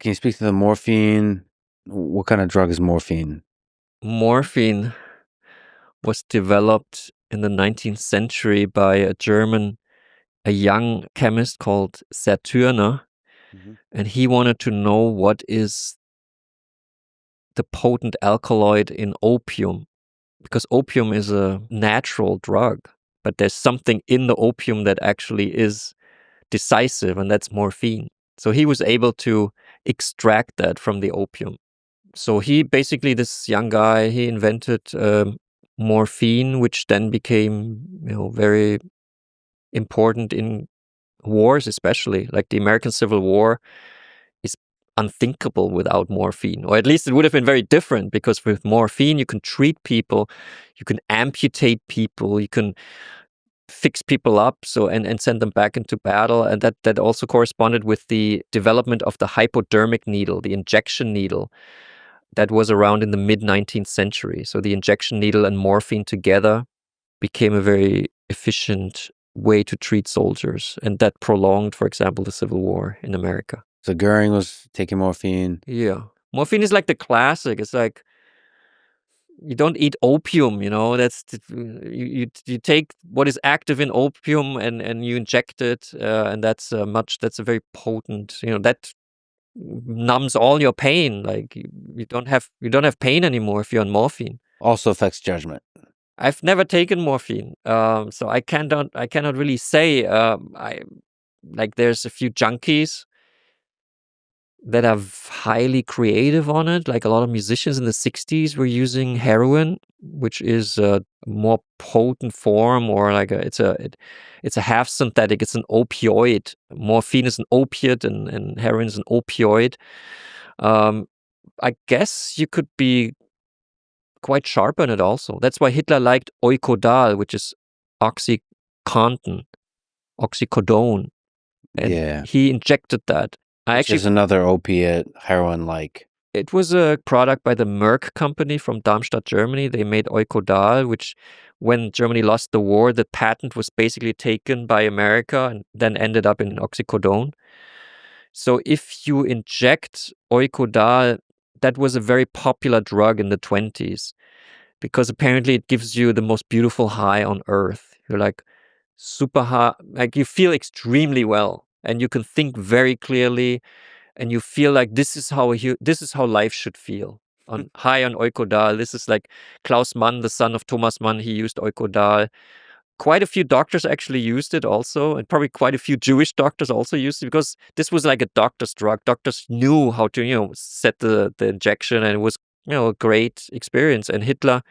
Can you speak to the morphine? What kind of drug is morphine? Morphine was developed in the 19th century by a young chemist called Saturner, and he wanted to know what is the potent alkaloid in opium, because opium is a natural drug, but there's something in the opium that actually is decisive, and that's morphine. So he was able to extract that from the opium. So this young guy, he invented morphine, which then became, very important in wars, especially like the American Civil War is unthinkable without morphine, or at least it would have been very different, because with morphine you can treat people, you can amputate people, you can fix people up, and send them back into battle. And that also corresponded with the development of the hypodermic needle, the injection needle, that was around in the mid-19th century. So the injection needle and morphine together became a very efficient way to treat soldiers, and that prolonged, for example, the Civil War in America. So Goering was taking morphine. Yeah. Morphine is like the classic. It's like, you don't eat opium, that's you take what is active in opium and you inject it, and that's a very potent, that numbs all your pain. Like you don't have pain anymore if you're on morphine. Also affects judgment. I've never taken morphine, so I cannot really say. There's a few junkies that are highly creative on it. Like a lot of musicians in the 60s were using heroin, which is a more potent form, or it's a half synthetic. It's an opioid. Morphine is an opiate, and heroin is an opioid. I guess you could be quite sharp on it also. That's why Hitler liked Oikodal, which is oxycontin, oxycodone. And he injected that. Which is another opiate, heroin-like. It was a product by the Merck company from Darmstadt, Germany. They made Oikodal, which, when Germany lost the war, the patent was basically taken by America and then ended up in oxycodone. So if you inject Oikodal, that was a very popular drug in the 1920s, because apparently it gives you the most beautiful high on earth. You're like super high, like you feel extremely well, and you can think very clearly, and you feel like this is how life should feel. High on Oikodal. This is like Klaus Mann, the son of Thomas Mann. He used Oikodal. Quite a few doctors actually used it also, and probably quite a few Jewish doctors also used it, because this was like a doctor's drug. Doctors knew how to, set the injection, and it was, a great experience. And Hitler,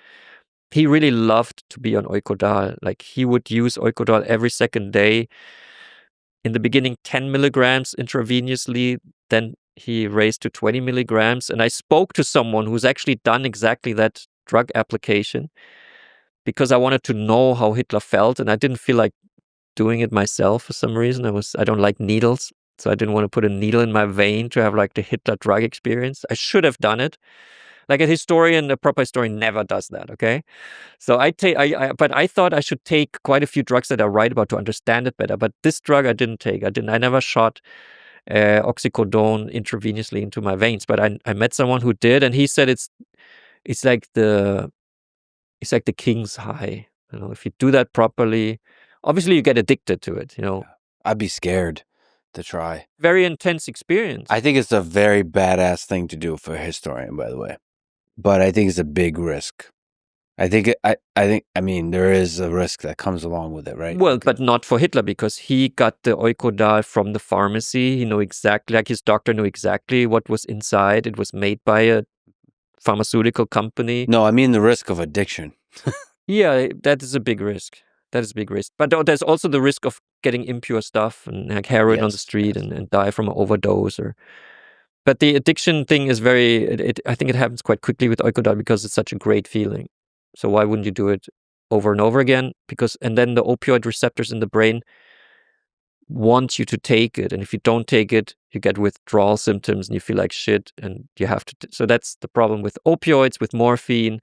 he really loved to be on Oikodal. Like he would use Oikodal every second day. In the beginning, 10 milligrams intravenously, then he raised to 20 milligrams. And I spoke to someone who's actually done exactly that drug application, because I wanted to know how Hitler felt, and I didn't feel like doing it myself for some reason. I don't like needles, so I didn't want to put a needle in my vein to have like the Hitler drug experience. I should have done it. Like a proper historian never does that, okay? So but I thought I should take quite a few drugs that I write about to understand it better. But this drug I didn't take. I never shot oxycodone intravenously into my veins. But I met someone who did, and he said it's like the king's high. If you do that properly, obviously you get addicted to it. I'd be scared to try. Very intense experience. I think it's a very badass thing to do for a historian, by the way. But I think it's a big risk. I mean, there is a risk that comes along with it, right? Well, but not for Hitler, because he got the Oikodal from the pharmacy. He knew exactly, like his doctor knew exactly what was inside. It was made by a pharmaceutical company. No, I mean the risk of addiction. Yeah, that is a big risk. That is a big risk. But there's also the risk of getting impure stuff and like heroin on the street and die from an overdose. But the addiction thing is I think it happens quite quickly with Oikodal, because it's such a great feeling. So why wouldn't you do it over and over again? And then the opioid receptors in the brain want you to take it. And if you don't take it, you get withdrawal symptoms and you feel like shit, and you have to. So that's the problem with opioids, with morphine.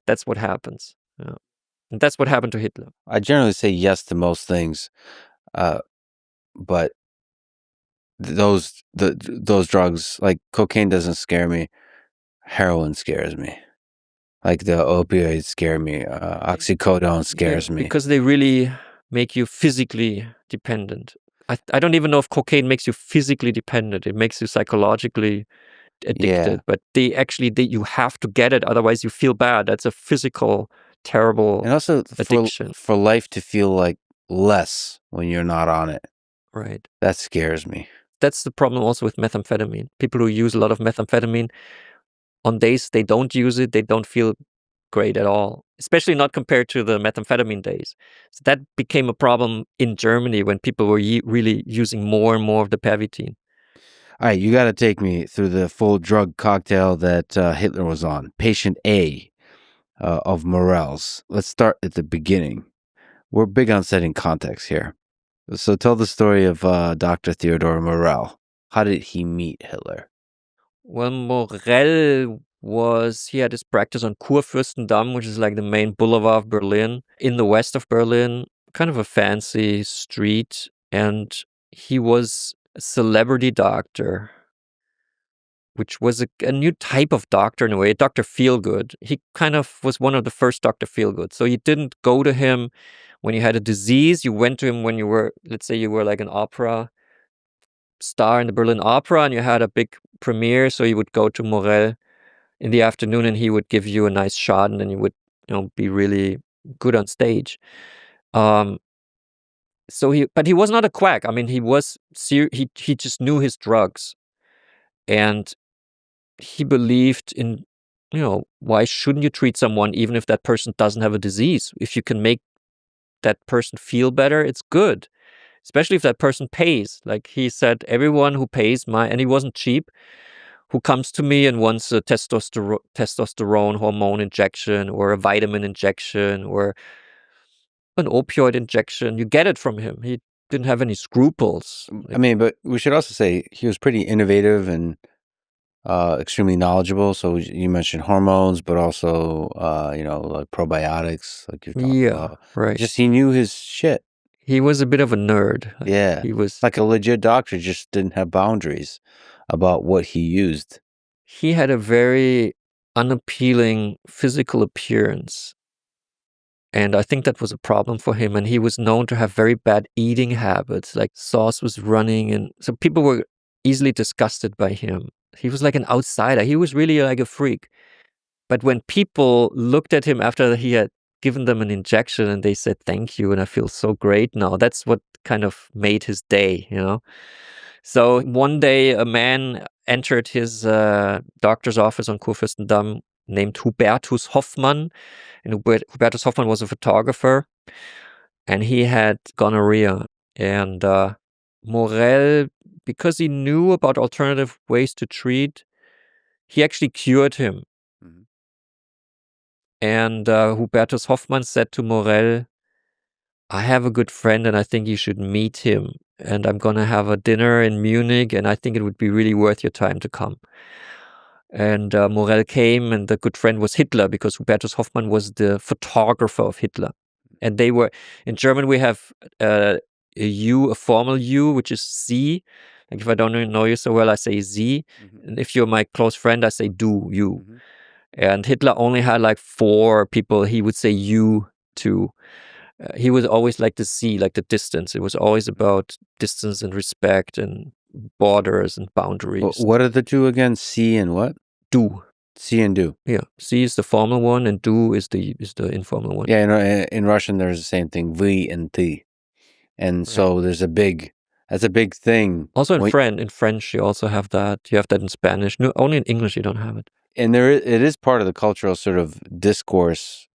That's what happens. Yeah. And that's what happened to Hitler. I generally say yes to most things, but those drugs, like cocaine doesn't scare me. Heroin scares me. Like the opioids scare me. Oxycodone scares me. Because they really make you physically dependent. I don't even know if cocaine makes you physically dependent. It makes you psychologically addicted. But you have to get it, otherwise you feel bad. That's a physical, terrible and also addiction. For life to feel like less when you're not on it. Right. That scares me. That's the problem also with methamphetamine. People who use a lot of methamphetamine, on days they don't use it, they don't feel great at all, especially not compared to the methamphetamine days. So that became a problem in Germany when people were really using more and more of the pervitin. All right, you got to take me through the full drug cocktail that Hitler was on. Patient A of Morell's. Let's start at the beginning. We're big on setting context here. So tell the story of Dr. Theodor Morell. How did he meet Hitler? Well, Morell he had his practice on Kurfürstendamm, which is like the main boulevard of Berlin, in the west of Berlin, kind of a fancy street. And he was a celebrity doctor, which was a new type of doctor in a way, Dr. Feelgood. He kind of was one of the first Dr. Feelgood. So you didn't go to him when you had a disease. You went to him when you were, let's say you were like an opera star in the Berlin Opera and you had a big premiere. So you would go to Morell in the afternoon and he would give you a nice shot and then you would, be really good on stage. But he was not a quack. I mean, he was he just knew his drugs. And he believed in, why shouldn't you treat someone even if that person doesn't have a disease? If you can make that person feel better, it's good. Especially if that person pays. Like he said, everyone who pays and he wasn't cheap, who comes to me and wants a testosterone hormone injection or a vitamin injection or an opioid injection, you get it from him. He didn't have any scruples. I mean, but we should also say he was pretty innovative and extremely knowledgeable. So you mentioned hormones, but also, like probiotics, like you talked about. Right. Just he knew his shit. He was a bit of a nerd. Yeah. He was like a legit doctor, just didn't have boundaries about what he used. He had a very unappealing physical appearance. And I think that was a problem for him. And he was known to have very bad eating habits, like sauce was running. And so people were easily disgusted by him. He was like an outsider. He was really like a freak. But when people looked at him after he had given them an injection and they said, "Thank you, and I feel so great now," that's what kind of made his day, So one day a man entered his doctor's office on Kurfürstendamm named Hubertus Hoffmann. And Hubertus Hoffmann was a photographer and he had gonorrhea. And Morell, because he knew about alternative ways to treat, he actually cured him. Mm-hmm. And Hubertus Hoffmann said to Morell, "I have a good friend and I think you should meet him. And I'm going to have a dinner in Munich and I think it would be really worth your time to come." And Morell came and the good friend was Hitler because Hubertus Hoffmann was the photographer of Hitler. And they were, in German we have a formal U, which is Sie. Like if I don't know you so well, I say Sie. Mm-hmm. And if you're my close friend, I say du, you. Mm-hmm. And Hitler only had like 4 people he would say you to. He was always like the Sie, like the distance. It was always about distance and respect and borders and boundaries. What are the two again? Sie and what? Du. Sie and du. Yeah, Sie is the formal one and du is the informal one. Yeah, in Russian there's the same thing, вы and ty. And so that's a big thing. Also in French you also have that. You have that in Spanish. No, only in English you don't have it. And it is part of the cultural sort of discourse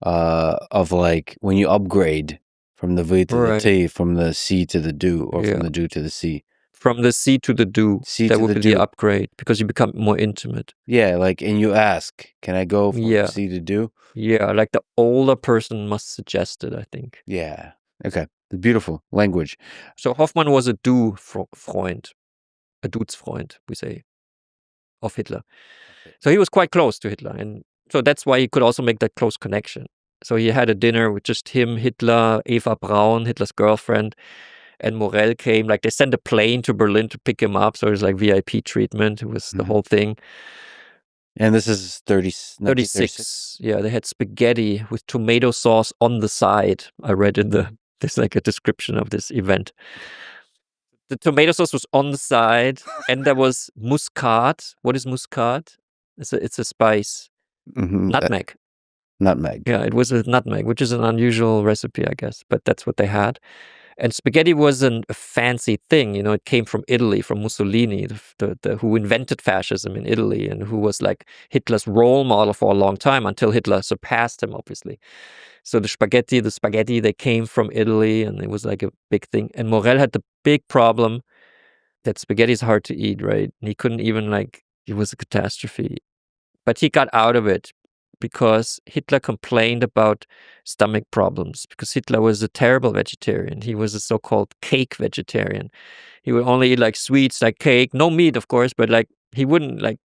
of like when you upgrade from the V to the T, from the C to the do, or from the do to the C. From the C to the do, that would be the upgrade because you become more intimate. Yeah, like, and you ask, can I go from C to do? Yeah, like the older person must suggest it, I think. Yeah, okay. Beautiful language. So Hoffmann was a Freund, a Dudesfreund, we say, of Hitler. Okay. So he was quite close to Hitler, and so that's why he could also make that close connection. So he had a dinner with just him, Hitler, Eva Braun, Hitler's girlfriend, And Morel came, like they sent a plane to Berlin to pick him up. So it was like VIP treatment. It was the whole thing. And this is 36. Yeah, they had spaghetti with tomato sauce on the side. I read in there's like a description of this event. The tomato sauce was on the side, and there was muscat. What is muscat? It's a spice. Nutmeg. Nutmeg. Yeah, it was with nutmeg, which is an unusual recipe, I guess, but that's what they had. And spaghetti wasn't a fancy thing, you know. It came from Italy, from Mussolini, who invented fascism in Italy, and who was like Hitler's role model for a long time until Hitler surpassed him, obviously. So the spaghetti, they came from Italy, and it was like a big thing. And Morel had the big problem that spaghetti is hard to eat, right? And he couldn't even it was a catastrophe. But he got out of it because Hitler complained about stomach problems, because Hitler was a terrible vegetarian. He was a so-called cake vegetarian. He would only eat like sweets, like cake, no meat, of course, but like he wouldn't like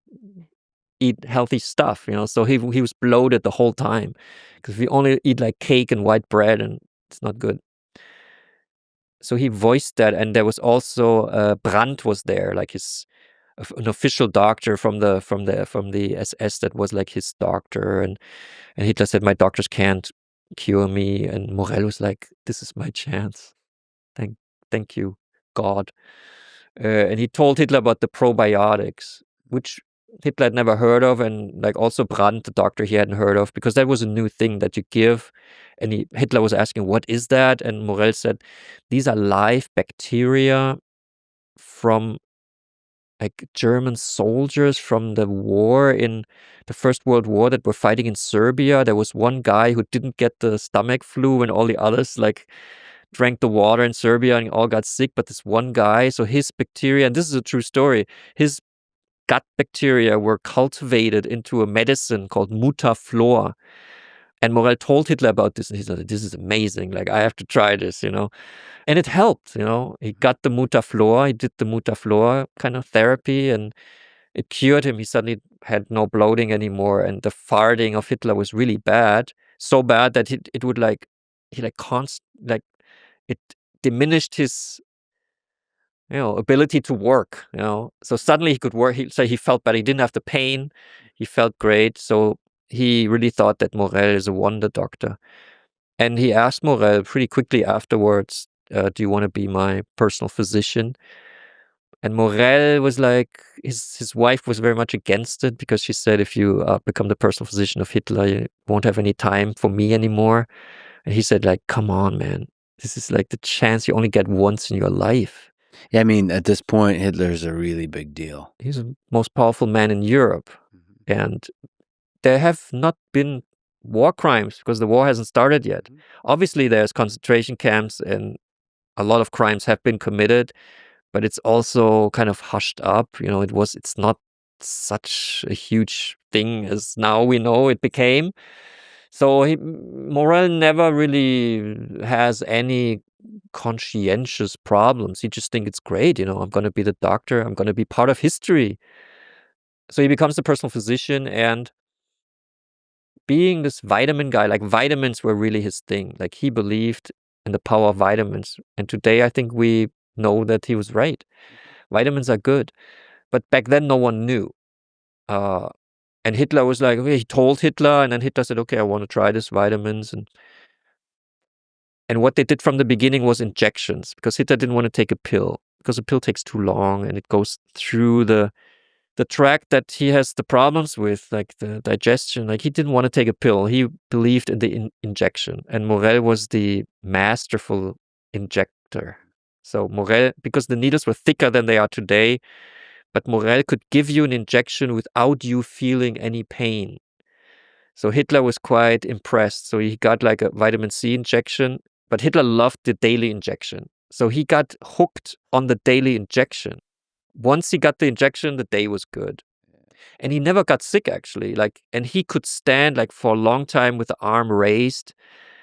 eat healthy stuff, you know. So he was bloated the whole time because we only eat like cake and white bread, and it's not good. So he voiced that, and there was also Brandt was there, like an official doctor from the SS that was like his doctor, and Hitler said, my doctors can't cure me, and Morel was like, this is my chance, thank you God. And he told Hitler about the probiotics, which Hitler had never heard of, and like also Brandt, the doctor, he hadn't heard of, because that was a new thing that you give. And Hitler was asking, what is that? And Morel said, these are live bacteria from like German soldiers from the war in the First World War that were fighting in Serbia. There was one guy who didn't get the stomach flu when all the others like drank the water in Serbia and all got sick. But this one guy, so his bacteria, and this is a true story, his gut bacteria were cultivated into a medicine called Mutaflor. And Morel told Hitler about this, and he said, this is amazing, like I have to try this, you know. And it helped, you know. He got the Mutaflor, he did the Mutaflor kind of therapy, and it cured him. He suddenly had no bloating anymore, and the farting of Hitler was really bad, so bad that it would it diminished his, you know, ability to work, you know. So suddenly he could work. He felt better. He didn't have the pain. He felt great. So he really thought that Morel is a wonder doctor. And he asked Morel pretty quickly afterwards, do you want to be my personal physician? And Morel was like, his wife was very much against it, because she said, if you become the personal physician of Hitler, you won't have any time for me anymore. And he said, like, come on, man. This is like the chance you only get once in your life. Yeah, I mean, at this point, Hitler's a really big deal. He's the most powerful man in Europe. And there have not been war crimes because the war hasn't started yet. Obviously, there's concentration camps and a lot of crimes have been committed, but it's also kind of hushed up. You know, it's not such a huge thing as now we know it became. So Morel never really has any conscientious problems. He just thinks it's great. You know, I'm going to be the doctor. I'm going to be part of history. So he becomes the personal physician, and being this vitamin guy, like vitamins were really his thing. Like he believed in the power of vitamins. And today I think we know that he was right. Vitamins are good. But back then no one knew. And Hitler was like, okay, he told Hitler, and then Hitler said, okay, I want to try this vitamins. And what they did from the beginning was injections, because Hitler didn't want to take a pill, because a pill takes too long and it goes through the tract that he has the problems with, like the digestion. Like he didn't want to take a pill. He believed in the injection. And Morel was the masterful injector. So Morel, because the needles were thicker than they are today, but Morel could give you an injection without you feeling any pain. So Hitler was quite impressed. So he got like a vitamin C injection, but Hitler loved the daily injection. So he got hooked on the daily injection. Once he got the injection, the day was good. And he never got sick, actually. And he could stand like for a long time with the arm raised.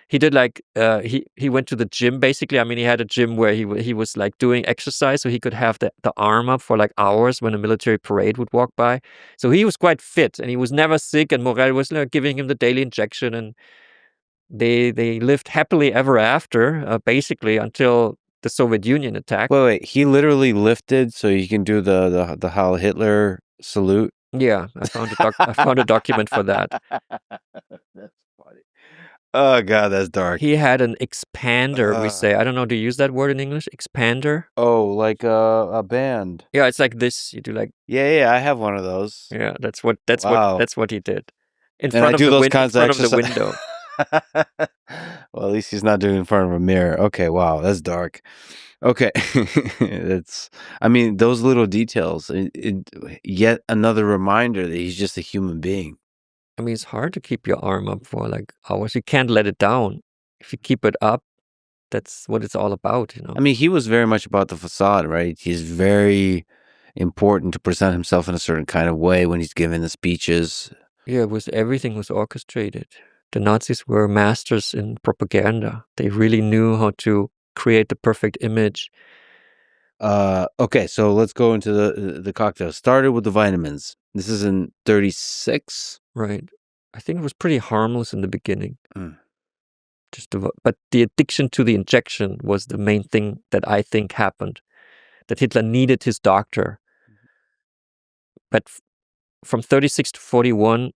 He did he went to the gym, basically. I mean, he had a gym where he was like doing exercise, so he could have the arm up for like hours when a military parade would walk by. So he was quite fit, and he was never sick. And Morel was giving him the daily injection, and they lived happily ever after, basically until the Soviet Union attack. Wait. He literally lifted so you can do the Heil Hitler salute? Yeah, I found a document for that. That's funny. Oh God, that's dark. He had an expander, we say. I don't know, do you use that word in English? Expander? Oh, like a band. Yeah, it's like this. You do like... Yeah, I have one of those. Yeah, that's what he did. In And front I of do the those window. kinds In of front of the exercise. window. Well, at least he's not doing it in front of a mirror. Okay, wow, that's dark. Okay, I mean, those little details. Yet another reminder that he's just a human being. I mean, it's hard to keep your arm up for like hours. You can't let it down. If you keep it up, that's what it's all about, you know. I mean, he was very much about the facade, right? He's very important to present himself in a certain kind of way when he's giving the speeches. Yeah, everything was orchestrated. The Nazis were masters in propaganda. They really knew how to create the perfect image. Okay, so let's go into the cocktail. Started with the vitamins. This is in 36. Right. I think it was pretty harmless in the beginning. But the addiction to the injection was the main thing that I think happened. That Hitler needed his doctor. But from 36 to 41,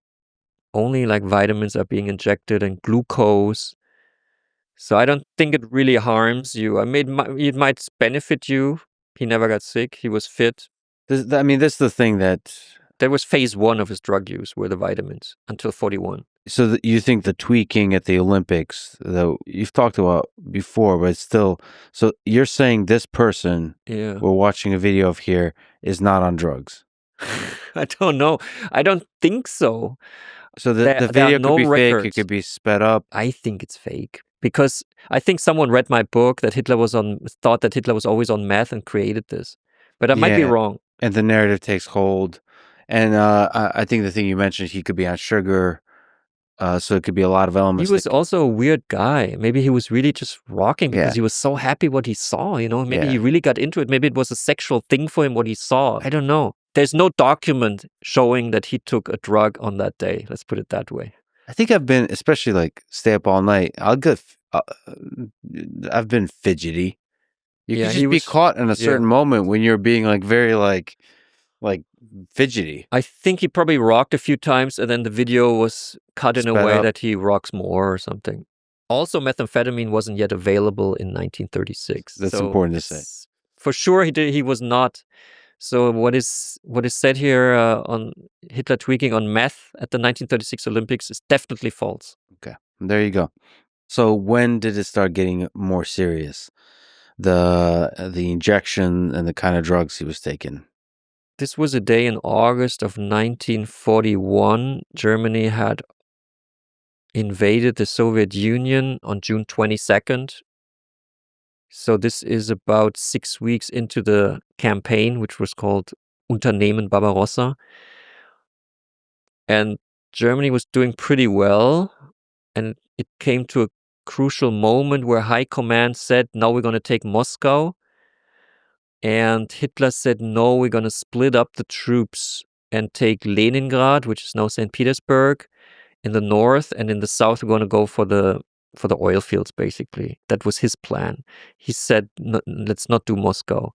only like vitamins are being injected and glucose. So I don't think it really harms you. It might benefit you. He never got sick. He was fit. This is the thing that was phase 1 of his drug use, were the vitamins, until 41. So you think the tweaking at the Olympics, that you've talked about before, but still, so you're saying this person we're watching a video of here is not on drugs? I don't know. I don't think so. So the video could be fake. It could be sped up. I think it's fake. Because I think someone read my book that thought that Hitler was always on meth and created this. But I might be wrong. And the narrative takes hold. And I think the thing you mentioned, he could be on sugar. So it could be a lot of elements. He was also a weird guy. Maybe he was really just rocking because he was so happy what he saw, you know. Maybe he really got into it. Maybe it was a sexual thing for him, what he saw. I don't know. There's no document showing that he took a drug on that day. Let's put it that way. I think I've been, especially like stay up all night. I've been fidgety. You could just be caught in a certain moment when you're being like very like fidgety. I think he probably rocked a few times and then the video was cut in a way that he rocks more or something. Also, methamphetamine wasn't yet available in 1936. That's important to say. For sure he was not. So what is said here on Hitler tweaking on meth at the 1936 Olympics is definitely false. Okay, there you go. So when did it start getting more serious? The injection and the kind of drugs he was taking. This was a day in August of 1941. Germany had invaded the Soviet Union on June 22nd. So this is about 6 weeks into the campaign, which was called Unternehmen Barbarossa. And Germany was doing pretty well. And it came to a crucial moment where High Command said, now we're going to take Moscow. And Hitler said, no, we're going to split up the troops and take Leningrad, which is now St. Petersburg, in the north, and in the south we're going to go for the oil fields, basically. That was his plan. He said, no, let's not do Moscow.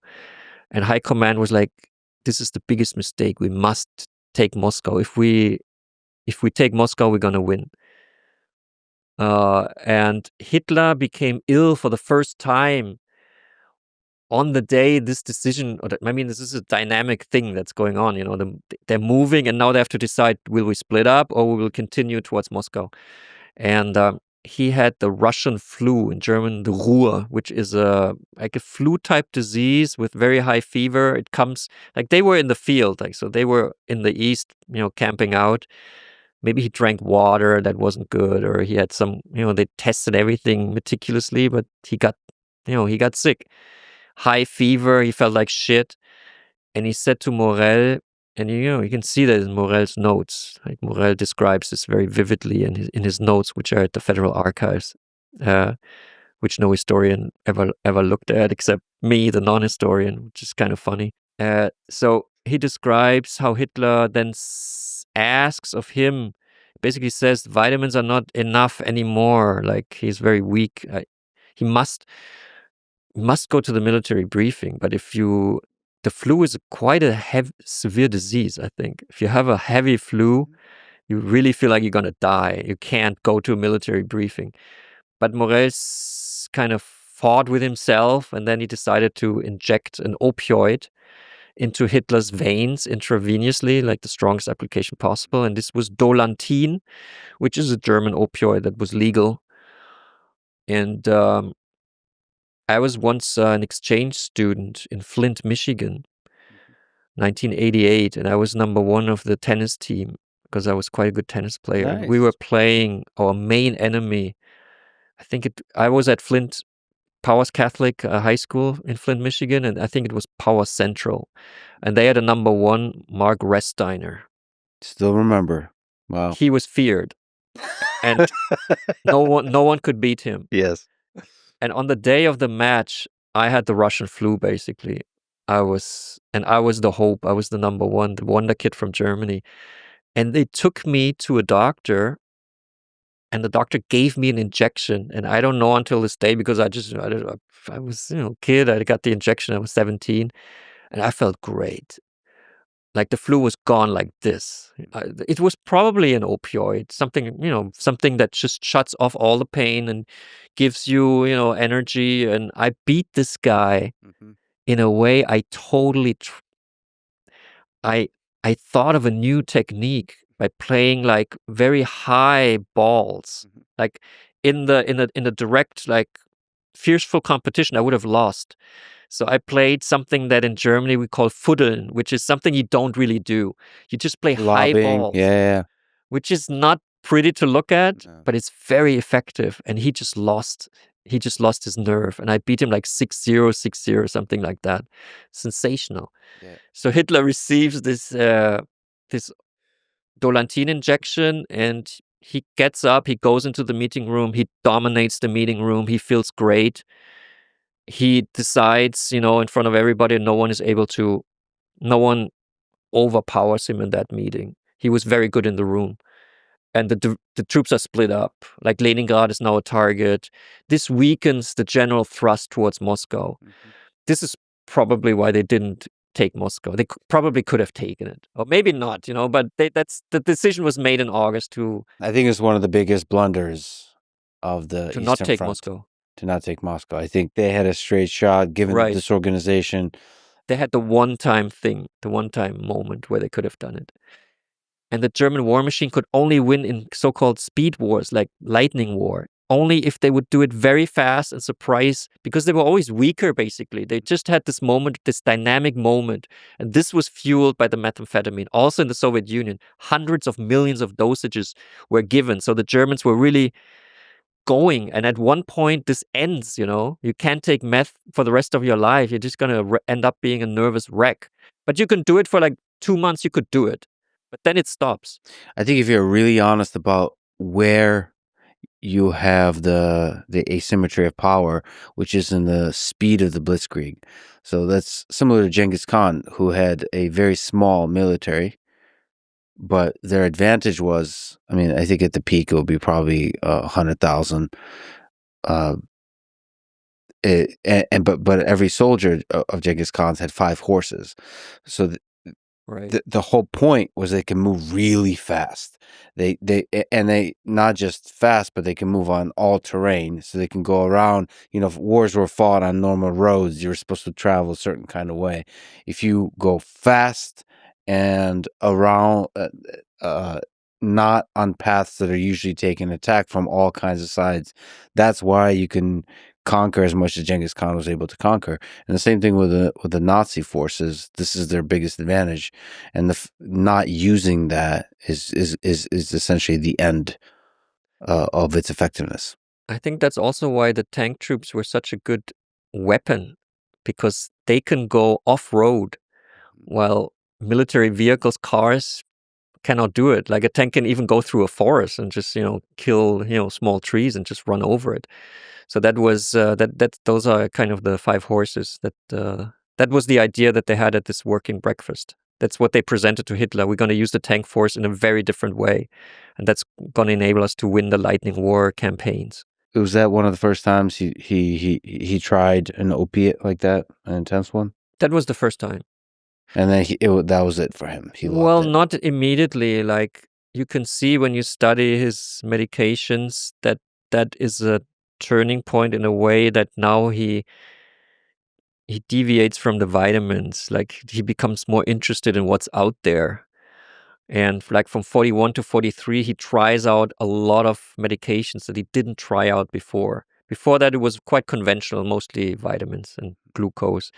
And High Command was like, this is the biggest mistake. We must take Moscow. If we take Moscow, we're going to win. And Hitler became ill for the first time on the day this decision, this is a dynamic thing that's going on, you know, they're moving and now they have to decide, will we split up or we will continue towards Moscow? And he had the Russian flu, in German, the Ruhr, which is like a flu-type disease with very high fever. It comes, like they were in the field, like so they were in the east, you know, camping out. Maybe he drank water that wasn't good, or he had some, you know, they tested everything meticulously, but he got sick. High fever, he felt like shit. And he said to Morel, and you know, you can see that in Morel's notes. Like Morel describes this very vividly in his notes, which are at the Federal Archives, which no historian ever looked at except me, the non-historian, which is kind of funny. So he describes how Hitler then asks of him, basically says vitamins are not enough anymore. Like he's very weak. He must must go to the military briefing. But the flu is quite a severe disease, I think. If you have a heavy flu, you really feel like you're going to die. You can't go to a military briefing. But Morel kind of fought with himself, and then he decided to inject an opioid into Hitler's veins intravenously, like the strongest application possible. And this was Dolantin, which is a German opioid that was legal. And I was once an exchange student in Flint, Michigan, 1988, and I was number 1 of the tennis team because I was quite a good tennis player. Nice. And we were playing our main enemy. I was at Flint Powers Catholic High School in Flint, Michigan, and I think it was Powers Central. And they had a number 1, Mark Resteiner. Still remember. Wow. He was feared. And no one could beat him. Yes. And on the day of the match, I had the Russian flu, basically. I was the hope. I was the number 1, the wonder kid from Germany. And they took me to a doctor, and the doctor gave me an injection. And I don't know until this day, because I was, kid. I got the injection. I was 17, and I felt great. Like the flu was gone like this. It was probably an opioid, something that just shuts off all the pain and gives you, energy. And I beat this guy in a way I totally. I thought of a new technique by playing like very high balls, like in the direct, like fierceful competition. I would have lost. So I played something that in Germany we call Fuddeln, which is something you don't really do. You just play high balls, which is not pretty to look at, but it's very effective. And he just lost his nerve, and I beat him like 6-0, 6-0, something like that. Sensational. Yeah. So Hitler receives this Dolantin injection, and he gets up, he goes into the meeting room, he dominates the meeting room, he feels great. He decides, in front of everybody, no one overpowers him in that meeting. He was very good in the room. And the troops are split up. Like Leningrad is now a target. This weakens the general thrust towards Moscow. This is probably why they didn't take Moscow. They probably could have taken it, or maybe not. But the decision was made in August to. I think it's one of the biggest blunders of the to Eastern not take Front. Moscow. To not take Moscow. I think they had a straight shot given the disorganization. They had the one-time thing, the one-time moment where they could have done it. And the German war machine could only win in so-called speed wars, like lightning war, only if they would do it very fast and surprise, because they were always weaker, basically. They just had this moment, this dynamic moment. And this was fueled by the methamphetamine. Also in the Soviet Union, hundreds of millions of dosages were given. So the Germans were really going. And at one point, this ends, You can't take meth for the rest of your life. You're just going to end up being a nervous wreck. But you can do it for like 2 months, you could do it. But then it stops. I think if you're really honest about where you have the asymmetry of power, which is in the speed of the blitzkrieg. So that's similar to Genghis Khan, who had a very small military, but their advantage was, I think at the peak it would be probably 100,000. But every soldier of Genghis Khan's had 5 horses. So the whole point was they can move really fast. They not just fast, but they can move on all terrain. So they can go around. If wars were fought on normal roads, you were supposed to travel a certain kind of way. If you go fast and around, not on paths that are usually taking attack from all kinds of sides, that's why you can conquer as much as Genghis Khan was able to conquer. And the same thing with the Nazi forces. This is their biggest advantage, and not using that is essentially the end of its effectiveness. I think that's also why the tank troops were such a good weapon, because they can go off-road while military vehicles, cars, cannot do it. Like a tank can even go through a forest and just kill small trees and just run over it. So that was those are kind of the 5 horses that was the idea that they had at this working breakfast. That's what they presented to Hitler. We're going to use the tank force in a very different way, and that's going to enable us to win the lightning war campaigns. Was that one of the first times he tried an opiate like that, an intense one? That was the first time. And then that was it for him. He loved it. Not immediately. Like, you can see when you study his medications that is a turning point in a way that now he deviates from the vitamins. Like, he becomes more interested in what's out there. And like from 41 to 43, he tries out a lot of medications that he didn't try out before. Before that, it was quite conventional, mostly vitamins and glucose.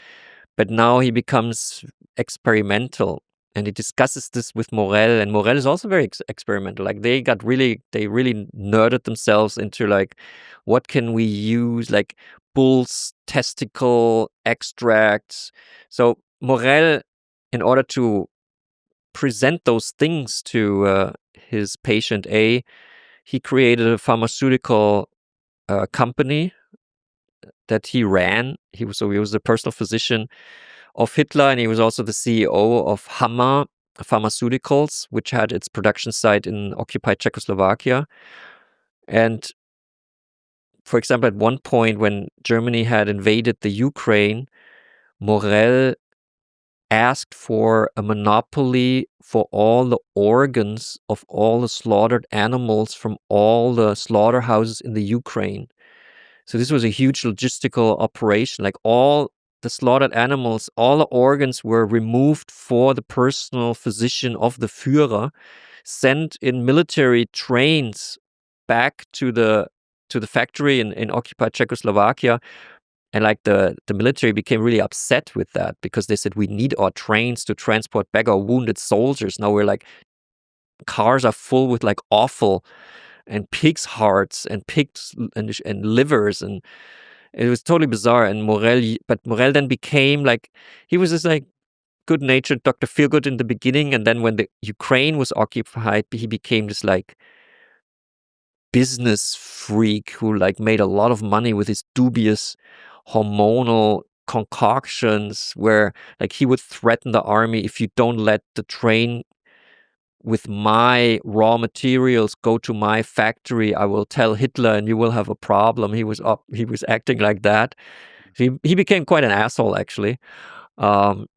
But now he becomes experimental, and he discusses this with Morel. And Morel is also very experimental. Like, they really nerded themselves into like, what can we use? Like bull's testicle extracts. So Morel, in order to present those things to his patient A, he created a pharmaceutical company that he ran. He was the personal physician of Hitler, and he was also the CEO of Hammer Pharmaceuticals, which had its production site in occupied Czechoslovakia. And for example, at one point when Germany had invaded the Ukraine, Morel asked for a monopoly for all the organs of all the slaughtered animals from all the slaughterhouses in the Ukraine. So this was a huge logistical operation. Like, all the slaughtered animals, all the organs were removed for the personal physician of the Führer, sent in military trains back to the factory in occupied Czechoslovakia. And like the military became really upset with that, because they said, we need our trains to transport back our wounded soldiers. Now we're like, cars are full with like offal and pigs' hearts and pigs and livers, and it was totally bizarre. And Morel then became like, he was this like good-natured Dr. Feelgood in the beginning, and then when the Ukraine was occupied, he became this like business freak who like made a lot of money with his dubious hormonal concoctions, where like he would threaten the army, if you don't let the train with my raw materials go to my factory, I will tell Hitler and you will have a problem. He was acting like that. He became quite an asshole, actually. And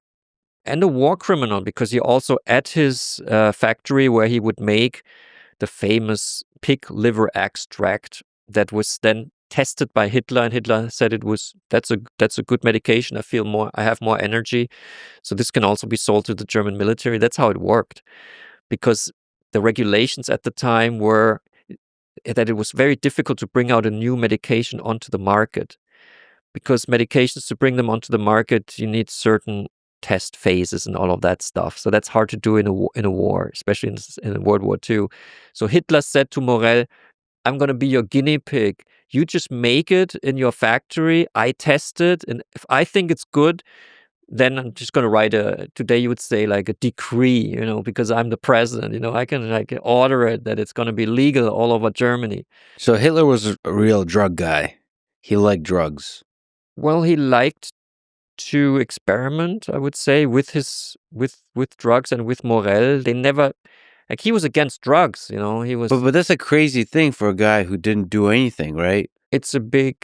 a war criminal, because he also, at his factory where he would make the famous pig liver extract that was then tested by Hitler, and Hitler said that's a good medication. I have more energy, so this can also be sold to the German military. That's how it worked, because the regulations at the time were that it was very difficult to bring out a new medication onto the market, because medications, to bring them onto the market, you need certain test phases and all of that stuff. So that's hard to do in a war, especially in World War II. So Hitler said to Morel, I'm going to be your guinea pig. You just make it in your factory. I test it. And if I think it's good, then I'm just going to write today you would say like a decree, because I'm the president, I can like order it that it's going to be legal all over Germany. So Hitler was a real drug guy. He liked drugs. Well, he liked to experiment, I would say, with drugs and with Morel. They never, like, he was against drugs, he was. But that's a crazy thing for a guy who didn't do anything, right? It's a big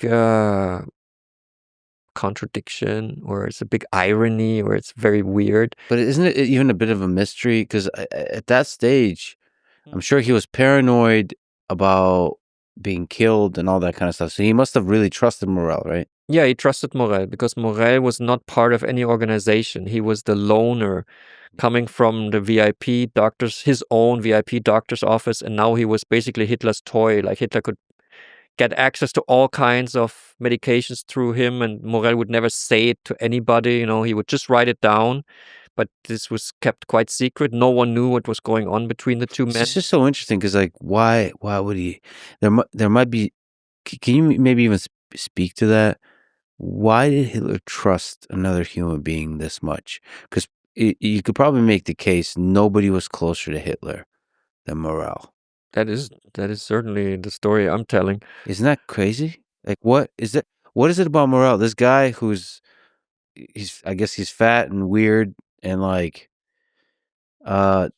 contradiction, or it's a big irony, or it's very weird. But isn't it even a bit of a mystery? Because at that stage, I'm sure he was paranoid about being killed and all that kind of stuff. So he must have really trusted Morel, right? Yeah, he trusted Morel, because Morel was not part of any organization. He was the loner coming from the VIP doctors, his own VIP doctor's office, and now he was basically Hitler's toy. Like, Hitler could get access to all kinds of medications through him, and Morel would never say it to anybody. He would just write it down, but this was kept quite secret. No one knew what was going on between the two men. It's just so interesting, because like, why would he? There might be. Can you maybe even speak to that? Why did Hitler trust another human being this much? Because you could probably make the case nobody was closer to Hitler than Morel. That is certainly the story I'm telling. Isn't that crazy? Like, what is it about Morel? This guy I guess he's fat and weird, and like,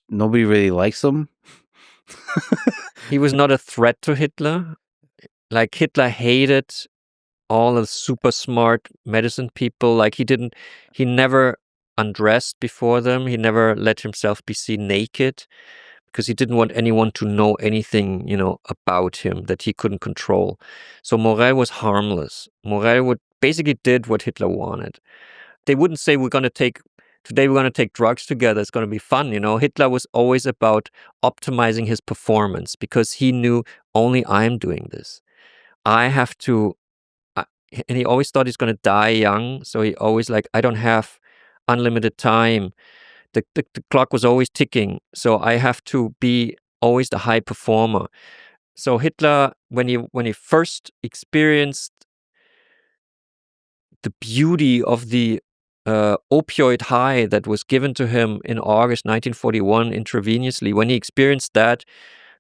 nobody really likes him. He was not a threat to Hitler. Like Hitler hated all the super smart medicine people. Like he never undressed before them. He never let himself be seen naked because he didn't want anyone to know anything, about him that he couldn't control. So Morel was harmless. Morel basically did what Hitler wanted. They wouldn't say today we're going to take drugs together. It's going to be fun. Hitler was always about optimizing his performance because he knew only I'm doing this. I have to, and he always thought he's going to die young. So he always I don't have unlimited time. The clock was always ticking. So I have to be always the high performer. So Hitler, when he first experienced the beauty of the opioid high that was given to him in August 1941 intravenously, when he experienced that,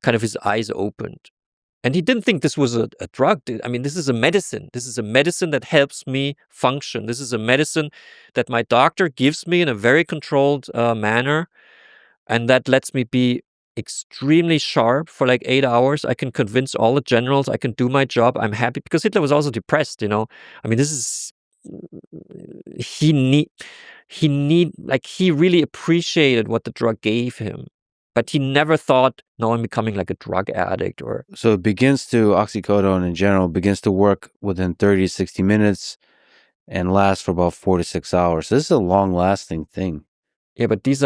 kind of his eyes opened. And he didn't think this was a drug. I mean, this is a medicine. This is a medicine that helps me function. This is a medicine that my doctor gives me in a very controlled manner. And that lets me be extremely sharp for 8 hours. I can convince all the generals. I can do my job. I'm happy because Hitler was also depressed, I mean, this is, he really appreciated what the drug gave him. But he never thought, no, I'm becoming like a drug addict or... So oxycodone in general begins to work within 30 to 60 minutes and lasts for about 4 to 6 hours. This is a long-lasting thing. Yeah, but this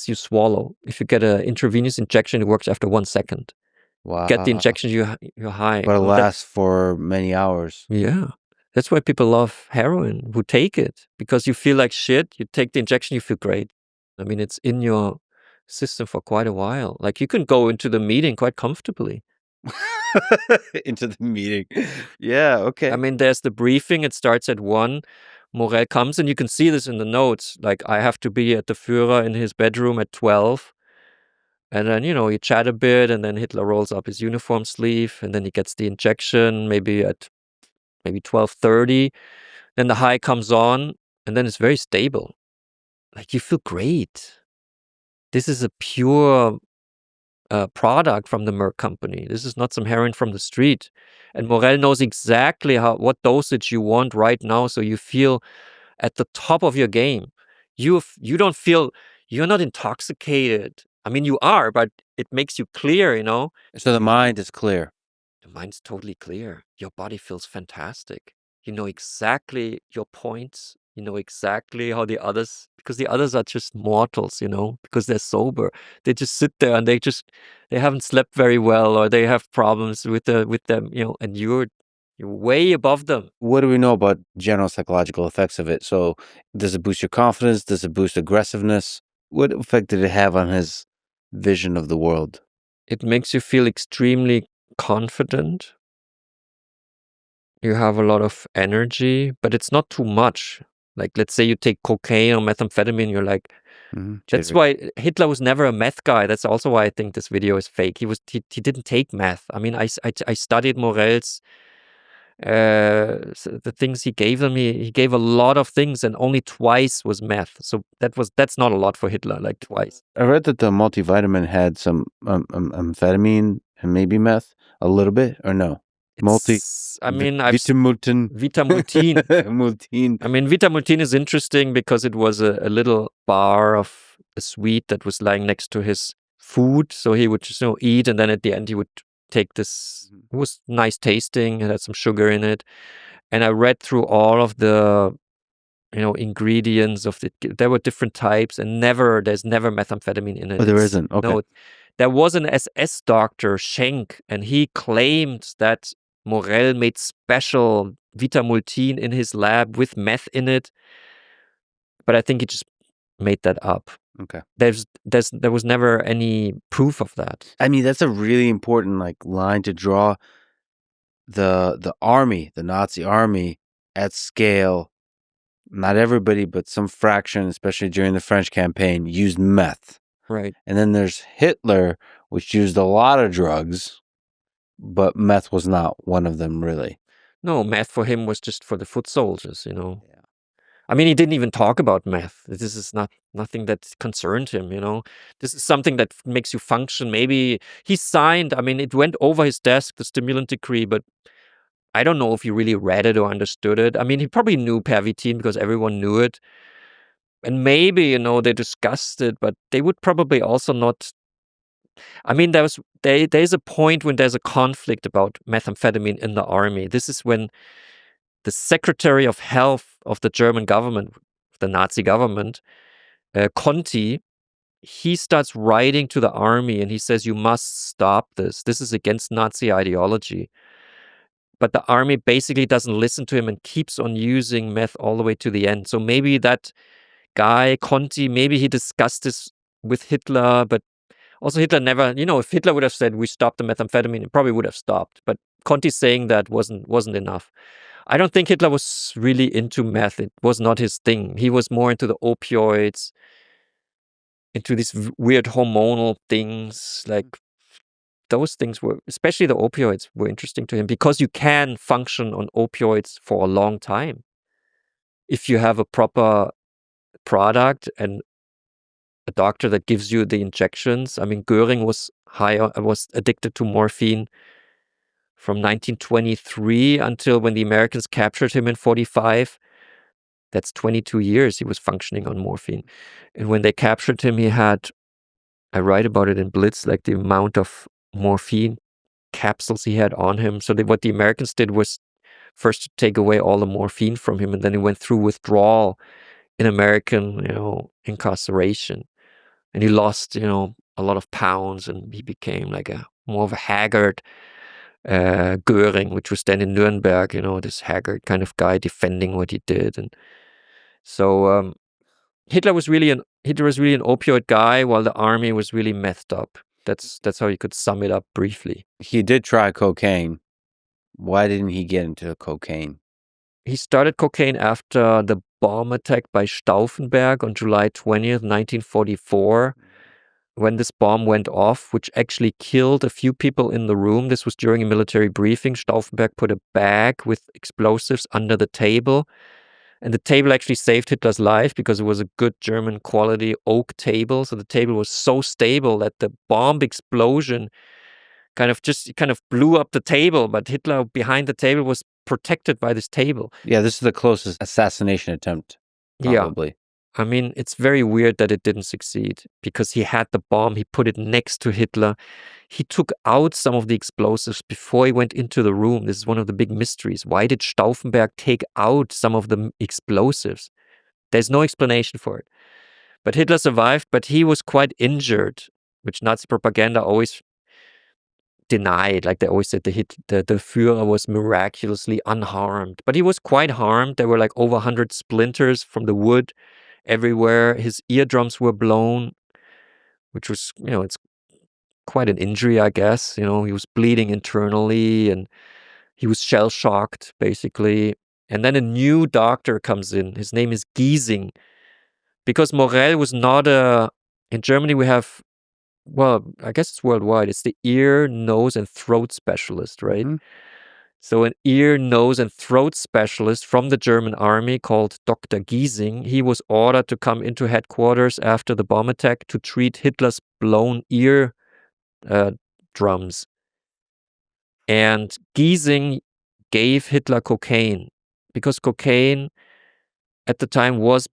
you swallow. If you get an intravenous injection, it works after 1 second. Wow. Get the injection, you're high. But it lasts for many hours. Yeah. That's why people love heroin, who take it. Because you feel like shit, you take the injection, you feel great. I mean, it's in your system for quite a while. You can go into the meeting quite comfortably. Into the meeting. Yeah, okay. I mean, there's the briefing. It starts at 1. Morel comes, and you can see this in the notes. I have to be at the Führer in his bedroom at 12. And then, you chat a bit, and then Hitler rolls up his uniform sleeve, and then he gets the injection maybe at 12:30. Then the high comes on, and then it's very stable. You feel great. This is a pure product from the Merck company. This is not some heroin from the street. And Morel knows exactly what dosage you want right now, so you feel at the top of your game. You don't feel, you're not intoxicated. I mean, you are, but it makes you clear, So the mind is clear. The mind's totally clear. Your body feels fantastic. You know exactly your points. You know exactly how because the others are just mortals, because they're sober. They just sit there and they haven't slept very well, or they have problems with them, and you're way above them. What do we know about general psychological effects of it? So does it boost your confidence? Does it boost aggressiveness? What effect did it have on his vision of the world? It makes you feel extremely confident. You have a lot of energy, but it's not too much. Let's say you take cocaine or methamphetamine, you're like, that's why Hitler was never a meth guy. That's also why I think this video is fake. He didn't take meth. I mean, I studied Morel's, the things he gave them. He gave a lot of things, and only twice was meth. So that's not a lot for Hitler, twice. I read that the multivitamin had some amphetamine and maybe meth, a little bit, or no? Vitamultin. Multine. I mean, Vitamultin is interesting because it was a little bar of a sweet that was lying next to his food. So he would just eat, and then at the end he would take this. It was nice tasting. It had some sugar in it. And I read through all of the ingredients of it. There were different types, and there's never methamphetamine in it. Oh, there isn't? Okay. No, there was an SS doctor, Schenk, and he claimed that Morel made special Vitamultin in his lab with meth in it. But I think he just made that up. Okay. There was never any proof of that. I mean, that's a really important line to draw. The army, the Nazi army at scale, not everybody, but some fraction, especially during the French campaign, used meth. Right. And then there's Hitler, which used a lot of drugs, but meth was not one of them, really. No, meth for him was just for the foot soldiers, Yeah. I mean, he didn't even talk about meth. This is nothing that concerned him, This is something that makes you function. Maybe he signed, I mean, it went over his desk, the stimulant decree, but I don't know if he really read it or understood it. I mean, he probably knew pervitin because everyone knew it. And maybe, they discussed it, but they would probably also not. I mean, there's a point when there's a conflict about methamphetamine in the army. This is when the Secretary of Health of the German government, the Nazi government, Conti, he starts writing to the army and he says, you must stop this. This is against Nazi ideology. But the army basically doesn't listen to him and keeps on using meth all the way to the end. So maybe that guy, Conti, maybe he discussed this with Hitler, but also Hitler never, if Hitler would have said, we stopped the methamphetamine, it probably would have stopped. But Conti saying that wasn't enough. I don't think Hitler was really into meth. It was not his thing. He was more into the opioids, into these weird hormonal things. Like those things were, especially the opioids, were interesting to him because you can function on opioids for a long time if you have a proper product and a doctor that gives you the injections. I mean, Goering was addicted to morphine from 1923 until when the Americans captured him in 1945. That's 22 years he was functioning on morphine. And when they captured him, I write about it in Blitzed, like the amount of morphine capsules he had on him. So what the Americans did was first to take away all the morphine from him, and then he went through withdrawal in American, incarceration. And he lost, a lot of pounds, and he became like more of a haggard Goering, which was then in Nuremberg, this haggard kind of guy defending what he did. And so Hitler was really an opioid guy, while the army was really methed up. That's how you could sum it up briefly. He did try cocaine. Why didn't he get into cocaine? He started cocaine after the bomb attack by Stauffenberg on July 20th, 1944. When this bomb went off, which actually killed a few people in the room. This was during a military briefing. Stauffenberg put a bag with explosives under the table. And the table actually saved Hitler's life because it was a good German quality oak table. So the table was so stable that the bomb explosion kind of blew up the table. But Hitler behind the table was protected by this table. Yeah, this is the closest assassination attempt, probably. Yeah. I mean, it's very weird that it didn't succeed because he had the bomb, he put it next to Hitler. He took out some of the explosives before he went into the room. This is one of the big mysteries. Why did Stauffenberg take out some of the explosives? There's no explanation for it. But Hitler survived, but he was quite injured, which Nazi propaganda always denied. Like they always said the Führer was miraculously unharmed. But he was quite harmed. There were like over 100 splinters from the wood everywhere. His eardrums were blown, which was, it's quite an injury, I guess. He was bleeding internally and he was shell-shocked, basically. And then a new doctor comes in. His name is Giesing. Because Morel was not in Germany we have, well, I guess it's worldwide. It's the ear, nose, and throat specialist, right? Mm-hmm. So an ear, nose, and throat specialist from the German army called Dr. Giesing, he was ordered to come into headquarters after the bomb attack to treat Hitler's blown ear drums. And Giesing gave Hitler cocaine because cocaine at the time it was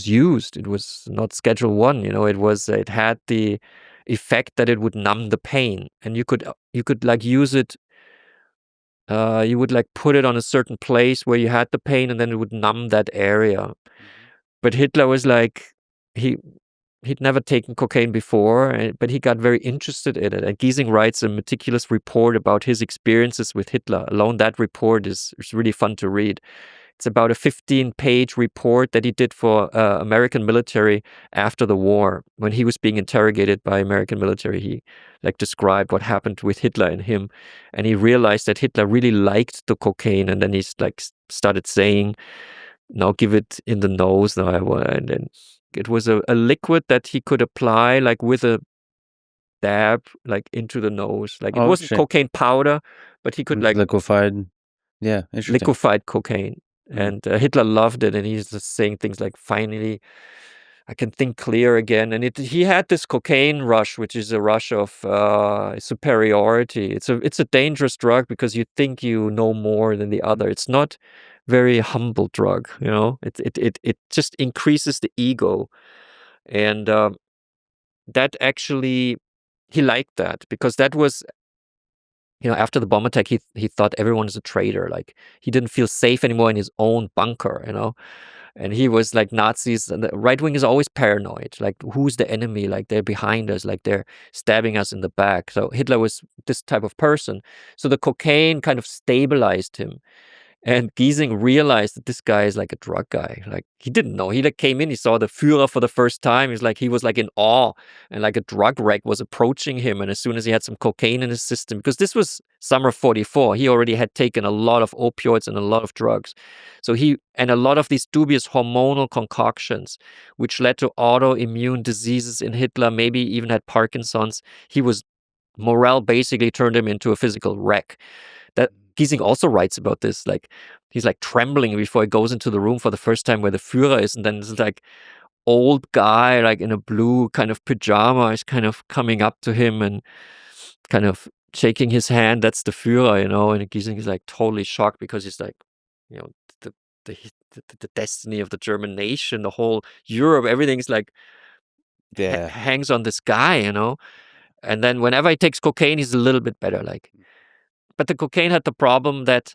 used. It was not Schedule 1, it had the effect that it would numb the pain, and you could like use it. You would like put it on a certain place where you had the pain, and then it would numb that area. Mm-hmm. But Hitler was like, he'd never taken cocaine before, but he got very interested in it. And Giesing writes a meticulous report about his experiences with Hitler. Alone that report is really fun to read. It's about a 15-page report that he did for American military after the war. When he was being interrogated by American military, he described what happened with Hitler and him. And he realized that Hitler really liked the cocaine. And then he started saying, now give it in the nose. And then it was a liquid that he could apply with a dab into the nose. It wasn't cocaine powder, but he could liquefied. Yeah, interesting. Liquefied cocaine. And Hitler loved it, and he's just saying things like, finally, I can think clear again. And he had this cocaine rush, which is a rush of superiority. It's a dangerous drug because you think you know more than the other. It's not very humble drug, you know. It just increases the ego, and that actually he liked that because that was, you know, after the bomb attack, he thought everyone is a traitor. Like he didn't feel safe anymore in his own bunker, you know. And he was like, Nazis, and the right wing is always paranoid. Like, who's the enemy? Like, they're behind us, like they're stabbing us in the back. So Hitler was this type of person. So the cocaine kind of stabilized him. And Giesing realized that this guy is like a drug guy. Like, he didn't know. He like came in, he saw the Führer for the first time. He was like in awe, and like a drug wreck was approaching him. And as soon as he had some cocaine in his system, because this was summer of 44, he already had taken a lot of opioids and a lot of drugs. So and a lot of these dubious hormonal concoctions, which led to autoimmune diseases in Hitler, maybe even had Parkinson's. Morale basically turned him into a physical wreck. That Giesing also writes about this. Like, he's like trembling before he goes into the room for the first time where the Führer is, and then this like old guy, like in a blue kind of pajama, is kind of coming up to him and kind of shaking his hand. That's the Führer, you know. And Giesing is like totally shocked because he's like, you know, the destiny of the German nation, the whole Europe, everything's like hangs on this guy, you know. And then whenever he takes cocaine, he's a little bit better, like. But the cocaine had the problem that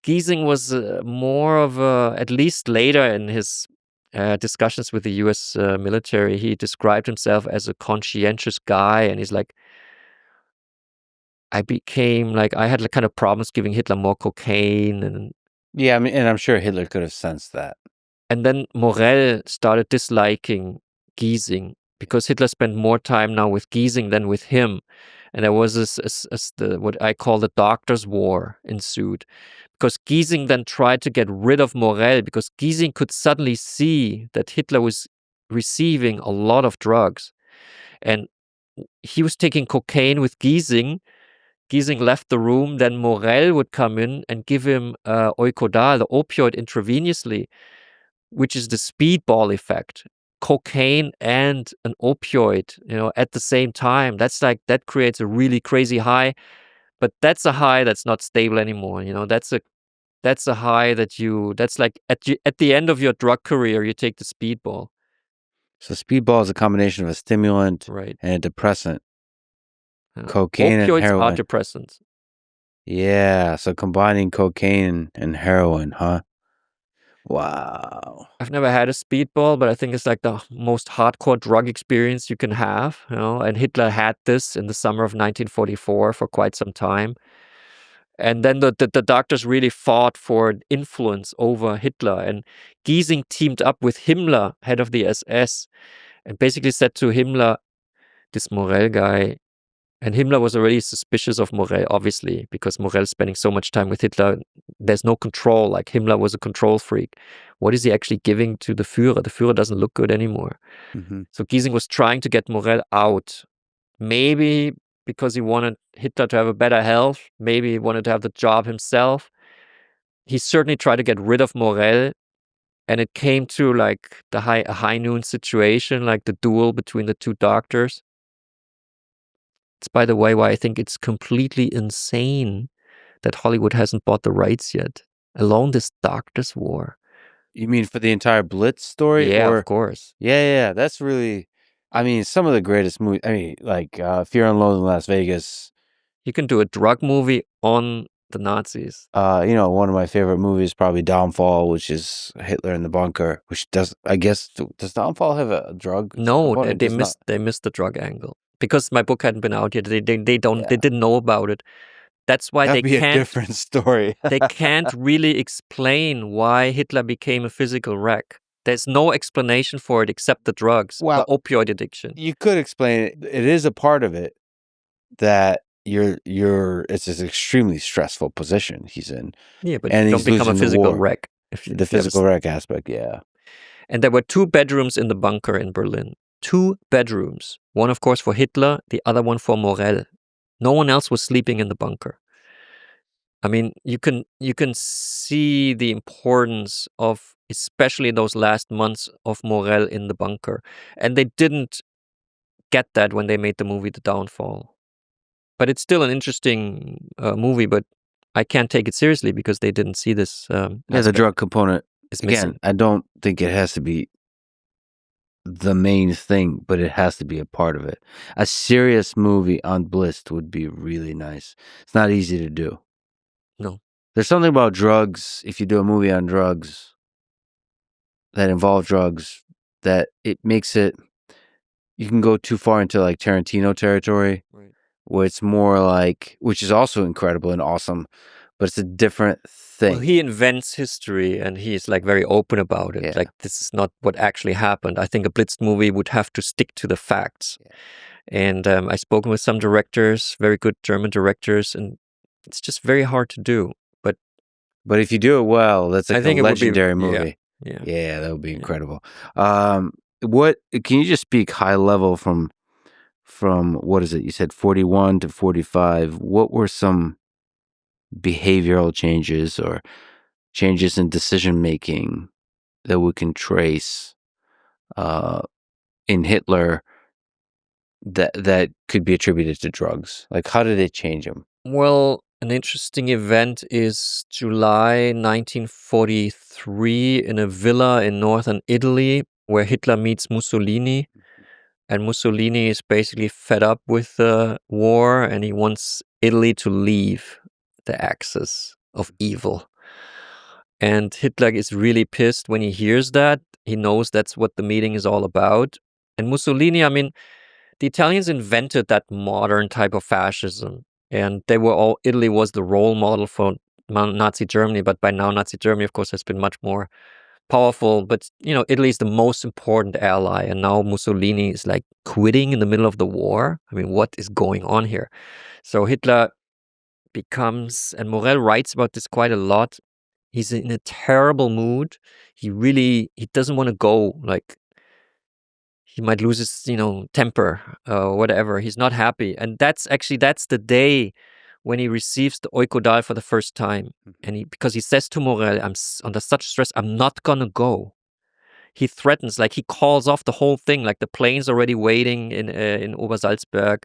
Giesing was more of at least later in his discussions with the US military, he described himself as a conscientious guy. And he's like, I had like kind of problems giving Hitler more cocaine. And yeah, I mean, and I'm sure Hitler could have sensed that. And then Morell started disliking Giesing because Hitler spent more time now with Giesing than with him. And there was what I call the doctor's war ensued, because Giesing then tried to get rid of Morell because Giesing could suddenly see that Hitler was receiving a lot of drugs, and he was taking cocaine with Giesing. Giesing left the room, then Morell would come in and give him Eukodal, the opioid, intravenously, which is the speedball effect. Cocaine and an opioid, you know, at the same time. That's like, that creates a really crazy high, but that's a high that's not stable anymore. You know, that's a high that's like at the end of your drug career, you take the speedball. So speedball is a combination of a stimulant and a depressant. Cocaine opioids and heroin. Are depressants. Yeah, so combining cocaine and heroin, huh? Wow. I've never had a speedball, but I think it's like the most hardcore drug experience you can have, you know. And Hitler had this in the summer of 1944 for quite some time. And then the doctors really fought for influence over Hitler. And Giesing teamed up with Himmler, head of the SS, and basically said to Himmler, this Morell guy, and Himmler was already suspicious of Morell, obviously, because Morell's spending so much time with Hitler. There's no control. Like, Himmler was a control freak. What is he actually giving to the Führer? The Führer doesn't look good anymore. Mm-hmm. So Giesing was trying to get Morell out. Maybe because he wanted Hitler to have a better health. Maybe he wanted to have the job himself. He certainly tried to get rid of Morell. And it came to like a high noon situation, like the duel between the two doctors. It's, by the way, why I think it's completely insane that Hollywood hasn't bought the rights yet. Alone this doctor's war. You mean for the entire Blitz story? Yeah, of course. Yeah. That's really, I mean, some of the greatest movies. I mean, like Fear and Loathing in Las Vegas. You can do a drug movie on the Nazis. You know, one of my favorite movies, probably Downfall, which is Hitler in the bunker, which does Downfall have a drug? No, they missed the drug angle. Because my book hadn't been out yet, they didn't know about it. That's why That'd be a different story. They can't really explain why Hitler became a physical wreck. There's no explanation for it except the drugs, the opioid addiction. You could explain it. It is a part of it that it's an extremely stressful position he's in. Yeah, but you don't become a physical wreck. The physical wreck aspect, yeah. And there were 2 bedrooms in the bunker in Berlin. 2 bedrooms. One, of course, for Hitler, the other one for Morell. No one else was sleeping in the bunker. I mean, you can see the importance of especially those last months of Morel in the bunker, and they didn't get that when they made the movie The Downfall. But it's still an interesting movie, but I can't take it seriously because they didn't see this. The drug component is again. missing. I don't think it has to be the main thing, but it has to be a part of it. A serious movie on Blitzed would be really nice. It's not easy to do. No. There's something about drugs, if you do a movie on drugs that involve drugs, that it makes it, you can go too far into like Tarantino territory, Right. where it's more like, which is also incredible and awesome, but it's a different thing. Well, he invents history and he's like very open about it. Yeah. Like, this is not what actually happened. I think a Blitzed movie would have to stick to the facts. Yeah. And I've spoken with some directors, very good German directors, and it's just very hard to do. But if you do it well, that's like a legendary movie. Yeah, that would be incredible. What can you just speak high level from what is it? You said 41 to 45. What were some behavioral changes or changes in decision making that we can trace in Hitler that could be attributed to drugs? Like, how did it change him? Well, an interesting event is July 1943 in a villa in northern Italy where Hitler meets Mussolini. And Mussolini is basically fed up with the war and he wants Italy to leave the axis of evil. And Hitler is really pissed when he hears that. He knows that's what the meeting is all about. And Mussolini, I mean, the Italians invented that modern type of fascism. And Italy was the role model for Nazi Germany. But by now, Nazi Germany, of course, has been much more powerful. But, Italy is the most important ally. And now Mussolini is like quitting in the middle of the war. I mean, what is going on here? So Hitler becomes, and Morel writes about this quite a lot, he's in a terrible mood. He doesn't want to go. Like, he might lose his, temper, whatever. He's not happy. And that's the day when he receives the oikodal for the first time. And because he says to Morel, I'm under such stress, I'm not going to go. He threatens, like he calls off the whole thing, like the plane's already waiting in Obersalzberg.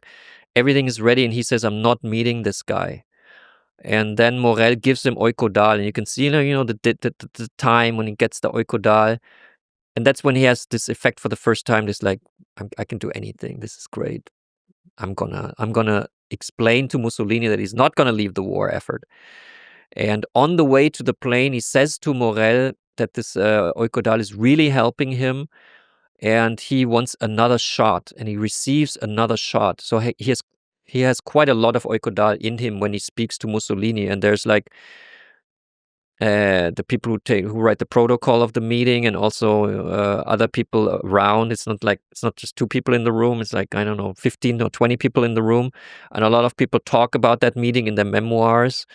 Everything is ready. And he says, I'm not meeting this guy. And then Morel gives him oikodal. And you can see, the time when he gets the oikodal. And that's when he has this effect for the first time. This like, I can do anything. This is great. I'm gonna explain to Mussolini that he's not gonna leave the war effort. And on the way to the plane, he says to Morel that this oikodal is really helping him, and he wants another shot, and he receives another shot. So he has quite a lot of oikodal in him when he speaks to Mussolini, and there's like the people who write the protocol of the meeting and also other people around. It's not just two people in the room. It's like, I don't know, 15 or 20 people in the room. And a lot of people talk about that meeting in their memoirs.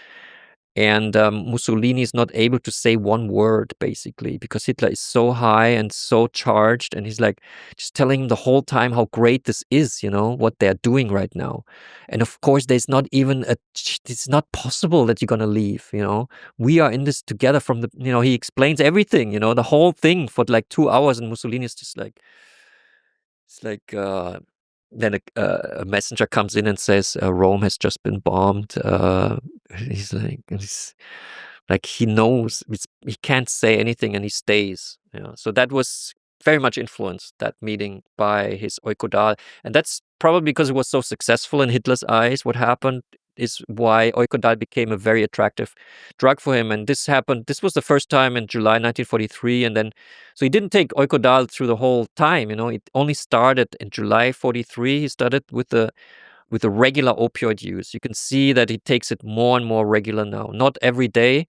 And Mussolini is not able to say one word, basically, because Hitler is so high and so charged. And he's like just telling him the whole time how great this is, what they're doing right now. And of course, there's not even it's not possible that you're going to leave, We are in this together from the, he explains everything, the whole thing for like 2 hours. And Mussolini is just like, it's like, then a messenger comes in and says Rome has just been bombed. He's like he knows he can't say anything and he stays. So that was very much influenced, that meeting, by his oikodal, and that's probably because it was so successful in Hitler's eyes. What happened is why oikodal became a very attractive drug for him. And this was the first time in July 1943. And then, so he didn't take oikodal through the whole time, it only started in July 43. He started with the regular opioid use. You can see that he takes it more and more regular now, not every day,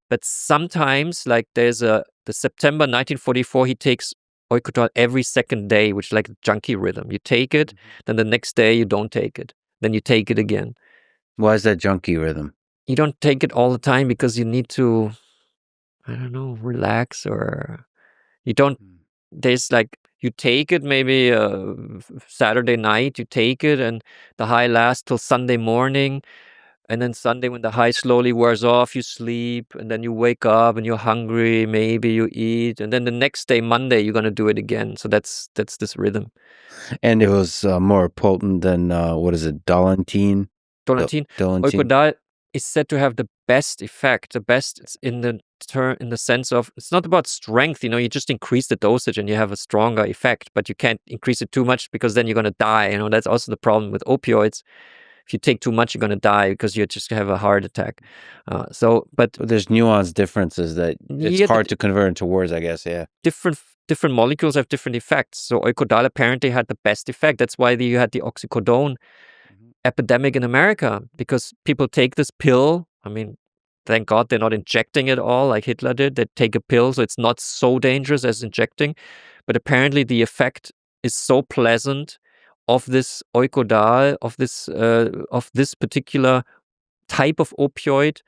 but sometimes, like the September 1944, he takes oikodal every second day, which is like a junkie rhythm. You take it, then the next day you don't take it, then you take it again. Why is that junkie rhythm? You don't take it all the time because you need to, I don't know, relax, or you don't, there's like, you take it maybe Saturday night, you take it and the high lasts till Sunday morning. And then Sunday, when the high slowly wears off, you sleep, and then you wake up and you're hungry. Maybe you eat, and then the next day, Monday, you're gonna do it again. So that's this rhythm. And it was more potent than what is it, Dolantine? Dolantine. Oikodal is said to have the best effect. The best in the sense of, it's not about strength. You just increase the dosage and you have a stronger effect, but you can't increase it too much because then you're gonna die. That's also the problem with opioids. If you take too much, you're going to die because you just have a heart attack. But there's nuanced differences that it's hard to convert into words, I guess. Yeah. Different molecules have different effects. So Oikodal apparently had the best effect. That's why you had the oxycodone epidemic in America, because people take this pill. I mean, thank God they're not injecting it all like Hitler did. They take a pill, so it's not so dangerous as injecting. But apparently the effect is so pleasant of this Oikodal, of this particular type of opioid,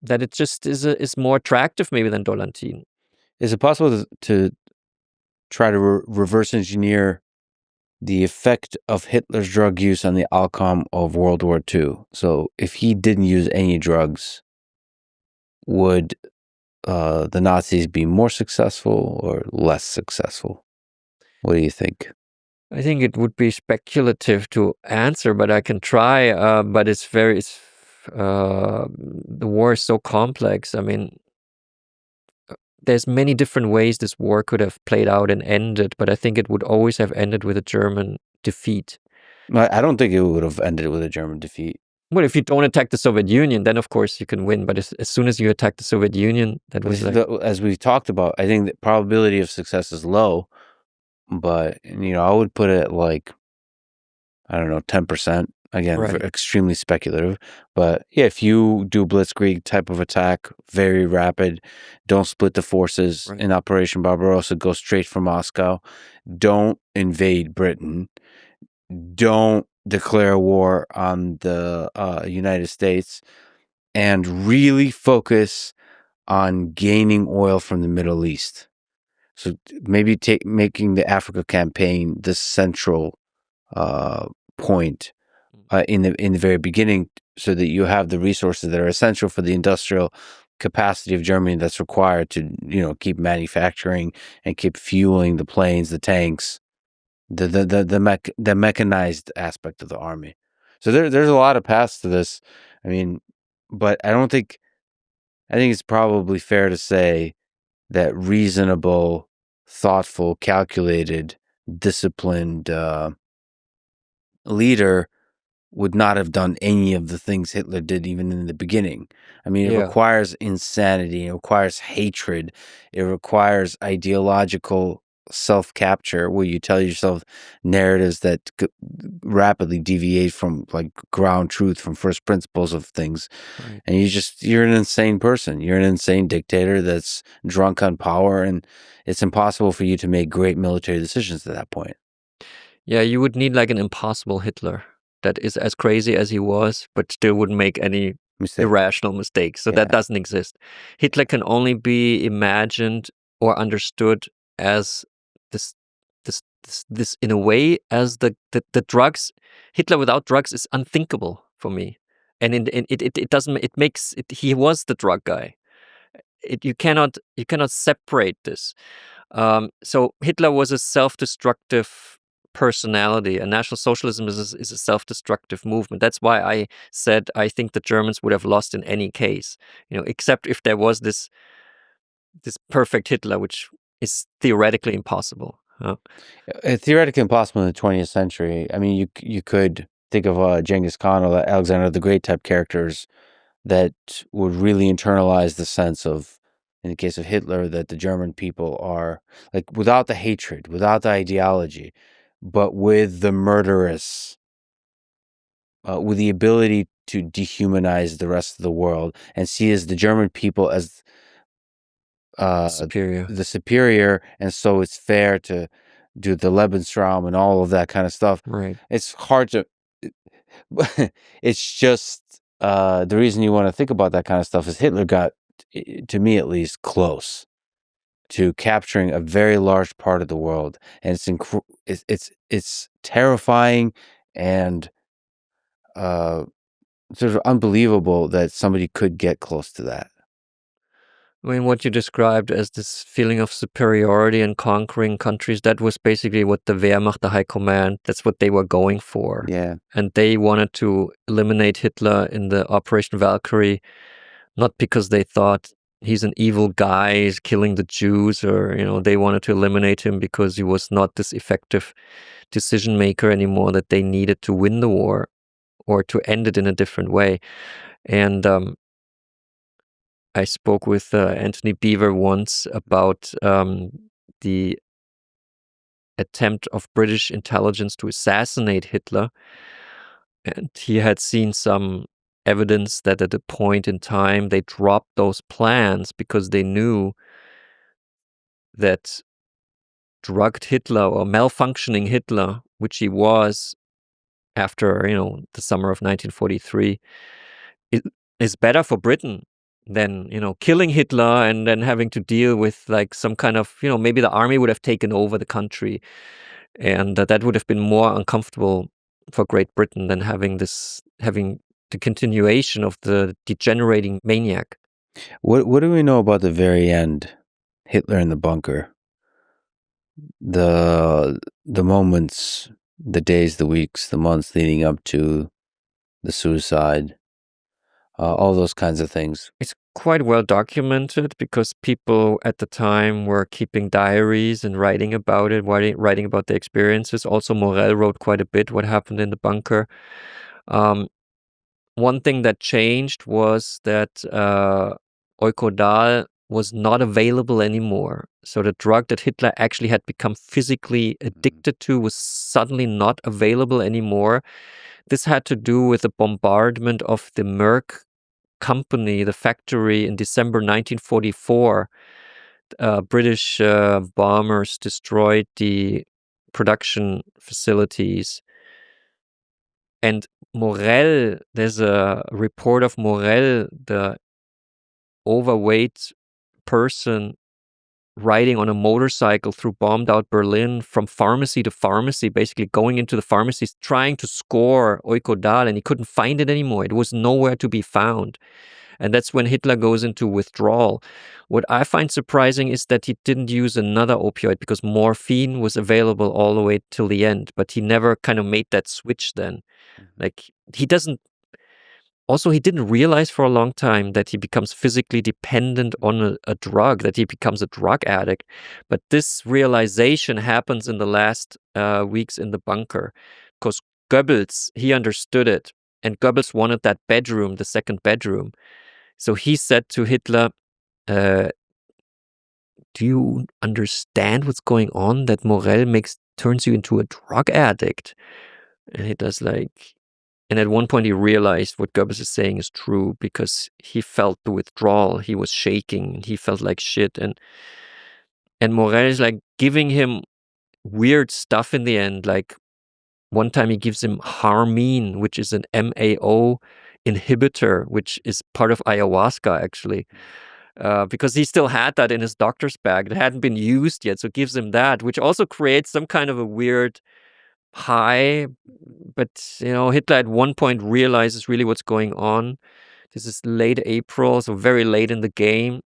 that it just is more attractive maybe than Dolantine. Is it possible to try to reverse engineer the effect of Hitler's drug use on the outcome of World War II? So if he didn't use any drugs, would the Nazis be more successful or less successful? What do you think? I think it would be speculative to answer, but I can try. But the war is so complex. I mean, there's many different ways this war could have played out and ended, but I think it would always have ended with a German defeat. I don't think it would have ended with a German defeat. Well, if you don't attack the Soviet Union, then of course you can win. But as soon as you attack the Soviet Union, that was as we've talked about, I think the probability of success is low. But I would put it like, I don't know, 10%. Again, extremely speculative. But yeah, if you do blitzkrieg type of attack, very rapid, don't split the forces in Operation Barbarossa, go straight for Moscow, don't invade Britain, don't declare war on the United States, and really focus on gaining oil from the Middle East. So maybe making the Africa campaign the central point in the very beginning, so that you have the resources that are essential for the industrial capacity of Germany that's required to keep manufacturing and keep fueling the planes, the tanks, the mechanized aspect of the army. So there's a lot of paths to this. I mean, but I think it's probably fair to say that reasonable, thoughtful, calculated, disciplined leader would not have done any of the things Hitler did even in the beginning. I mean, it requires insanity, it requires hatred, it requires ideological self-capture, where you tell yourself narratives that rapidly deviate from like ground truth, from first principles of things. And you're an insane person. You're an insane dictator that's drunk on power, and it's impossible for you to make great military decisions at that point. Yeah, you would need like an impossible Hitler that is as crazy as he was, but still wouldn't make any irrational mistakes. So that doesn't exist. Hitler can only be imagined or understood as this in a way as the drugs. Hitler without drugs is unthinkable for me, and it doesn't. It makes it. He was the drug guy. You cannot separate this. So Hitler was a self-destructive personality, and National Socialism is a self-destructive movement. That's why I said I think the Germans would have lost in any case, except if there was this perfect Hitler, which is theoretically impossible. Theoretically impossible in the 20th century. I mean, you could think of Genghis Khan or Alexander the Great type characters that would really internalize the sense of, in the case of Hitler, that the German people are like without the hatred, without the ideology, but with the murderous, with the ability to dehumanize the rest of the world and see as the German people as the superior, and so it's fair to do the Lebensraum and all of that kind of stuff. Right. It's hard to. It's just the reason you want to think about that kind of stuff is Hitler got, to me at least, close to capturing a very large part of the world, and it's terrifying and sort of unbelievable that somebody could get close to that. I mean, what you described as this feeling of superiority and conquering countries, that was basically what the Wehrmacht, the High Command, that's what they were going for. Yeah. And they wanted to eliminate Hitler in the Operation Valkyrie, not because they thought he's an evil guy, he's killing the Jews, or, they wanted to eliminate him because he was not this effective decision maker anymore that they needed to win the war or to end it in a different way. And I spoke with Antony Beevor once about the attempt of British intelligence to assassinate Hitler. And he had seen some evidence that at a point in time they dropped those plans because they knew that drugged Hitler or malfunctioning Hitler, which he was after, the summer of 1943, is better for Britain than, killing Hitler and then having to deal with like some kind of, maybe the army would have taken over the country, and that would have been more uncomfortable for Great Britain than having the continuation of the degenerating maniac. What do we know about the very end? Hitler in the bunker. The moments, the days, the weeks, the months leading up to the suicide. All those kinds of things. It's quite well documented because people at the time were keeping diaries and writing about it, writing about their experiences. Also, Morell wrote quite a bit what happened in the bunker. One thing that changed was that Eukodal was not available anymore. So the drug that Hitler actually had become physically addicted to was suddenly not available anymore. This had to do with the bombardment of the Merck company, the factory, in December 1944. British bombers destroyed the production facilities. And Morell, there's a report of Morell, the overweight person riding on a motorcycle through bombed out Berlin from pharmacy to pharmacy, basically going into the pharmacies, trying to score Eukodal, and he couldn't find it anymore. It was nowhere to be found. And that's when Hitler goes into withdrawal. What I find surprising is that he didn't use another opioid because morphine was available all the way till the end, but he never kind of made that switch then. Like, he didn't realize for a long time that he becomes physically dependent on a drug, that he becomes a drug addict. But this realization happens in the last weeks in the bunker, because Goebbels, he understood it. And Goebbels wanted that bedroom, the second bedroom. So he said to Hitler, do you understand what's going on? That Morell turns you into a drug addict? And Hitler's like, and at one point he realized what Goebbels is saying is true, because he felt the withdrawal. He was shaking. He felt like shit. And Morell is like giving him weird stuff in the end. Like one time he gives him harmine, which is an MAO inhibitor, which is part of ayahuasca, actually. Because he still had that in his doctor's bag. It hadn't been used yet, so it gives him that, which also creates some kind of a weird high. But, Hitler at one point realizes really what's going on. This is late April, so very late in the game.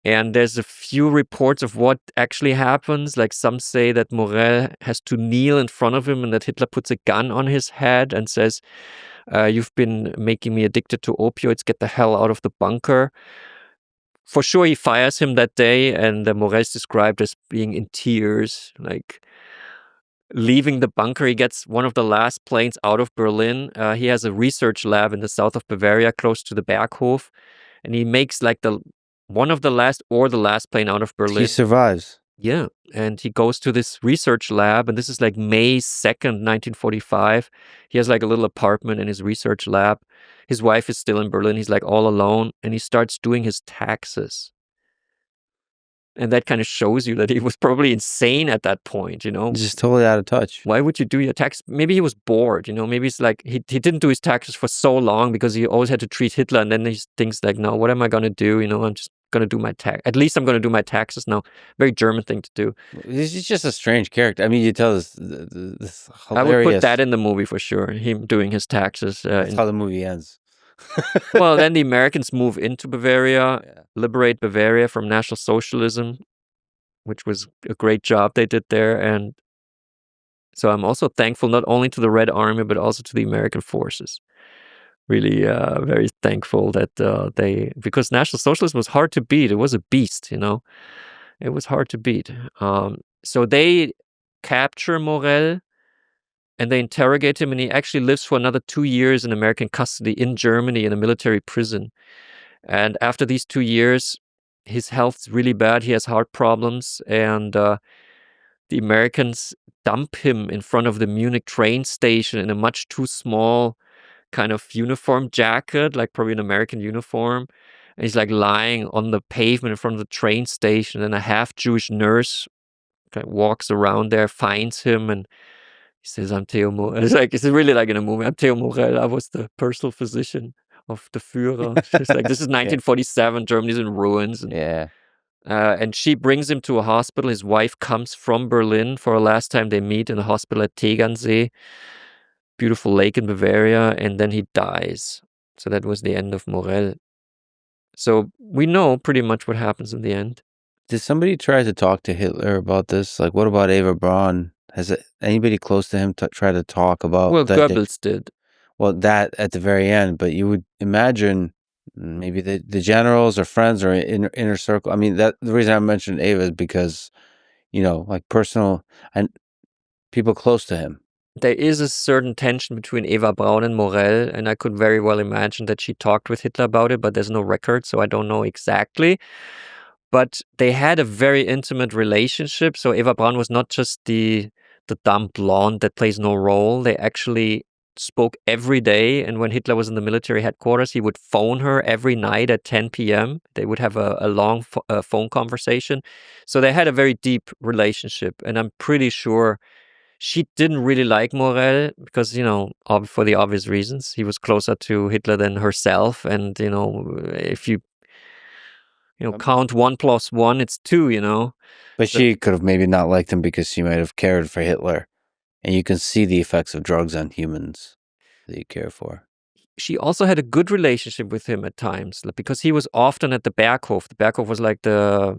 And there's a few reports of what actually happens. Like some say that Morell has to kneel in front of him and that Hitler puts a gun on his head and says, you've been making me addicted to opioids, get the hell out of the bunker. For sure, he fires him that day, and Morell is described as being in tears, like leaving the bunker. He gets one of the last planes out of Berlin. He has a research lab in the south of Bavaria, close to the Berghof, and he makes like one of the last or the last plane out of Berlin. He survives. Yeah, and he goes to this research lab, and this is like May 2nd, 1945. He has like a little apartment in his research lab. His wife is still in Berlin. He's like all alone, and he starts doing his taxes. And that kind of shows you that he was probably insane at that point, Just totally out of touch. Why would you do your tax? Maybe he was bored, maybe it's like he didn't do his taxes for so long because he always had to treat Hitler, and then he thinks like, no, what am I going to do? I'm just going to do my tax. At least I'm going to do my taxes now. Very German thing to do. He's just a strange character. I mean, you tell this hilarious... I would put that in the movie for sure. Him doing his taxes. That's how the movie ends. Well, then the Americans move into Bavaria, liberate Bavaria from National Socialism, which was a great job they did there. And so I'm also thankful not only to the Red Army, but also to the American forces. Really very thankful that because National Socialism was hard to beat. It was a beast, It was hard to beat. So they capture Morel and they interrogate him, and he actually lives for another 2 years in American custody in Germany in a military prison. And after these 2 years, his health's really bad. He has heart problems, and the Americans dump him in front of the Munich train station in a much too small kind of uniform jacket, like probably an American uniform. And he's like lying on the pavement in front of the train station, and a half-Jewish nurse kind of walks around there, finds him, and he says, "I'm Theo Morel." It's really like in a movie. "I'm Theo Morel. I was the personal physician of the Führer." It's like, this is 1947. Germany's in ruins. And she brings him to a hospital. His wife comes from Berlin for a last time they meet in a hospital at Tegernsee, beautiful lake in Bavaria, and then he dies. So that was the end of Morel. So we know pretty much what happens in the end. Did somebody try to talk to Hitler about this? Like, what about Eva Braun? Has anybody close to him try to talk about? Well, Goebbels did. Well, that at the very end, but you would imagine maybe the generals or friends or inner circle. I mean, the reason I mentioned Eva is because, like personal and people close to him. There is a certain tension between Eva Braun and Morel, and I could very well imagine that she talked with Hitler about it, but there's no record, so I don't know exactly. But they had a very intimate relationship. So Eva Braun was not just the dumb blonde that plays no role. They actually spoke every day. And when Hitler was in the military headquarters, he would phone her every night at 10 p.m. They would have a long phone conversation. So they had a very deep relationship. And I'm pretty sure she didn't really like Morel because, for the obvious reasons. He was closer to Hitler than herself. And, if you count 1 + 1, it's 2, But she could have maybe not liked him because she might have cared for Hitler. And you can see the effects of drugs on humans that you care for. She also had a good relationship with him at times because he was often at the Berghof. The Berghof was like the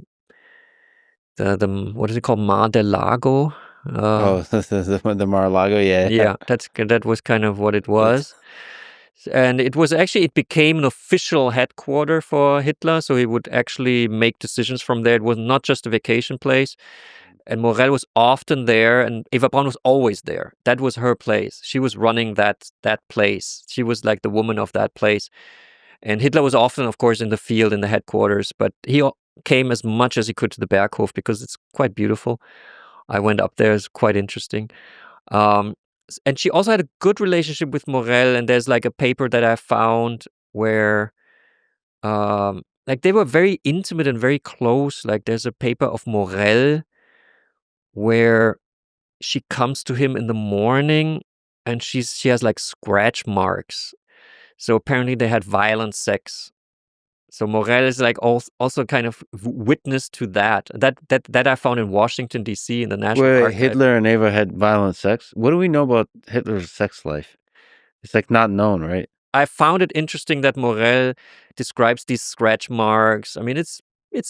what is it called? Mar del Lago. The Mar-a-Lago, yeah. Yeah, that was kind of what it was. And it became an official headquarter for Hitler, so he would actually make decisions from there. It was not just a vacation place. And Morel was often there, and Eva Braun was always there. That was her place. She was running that place. She was like the woman of that place. And Hitler was often, of course, in the field, in the headquarters, but he came as much as he could to the Berghof because it's quite beautiful. I went up there. It's quite interesting. And she also had a good relationship with Morel, and there's like a paper that I found where they were very intimate and very close. Like there's a paper of Morel where she comes to him in the morning and she has like scratch marks. So apparently they had violent sex. So Morel is like also kind of witness to that. That I found in Washington, D.C. in the National Archives. Hitler and Eva had violent sex? What do we know about Hitler's sex life? It's like not known, right? I found it interesting that Morel describes these scratch marks. I mean, it's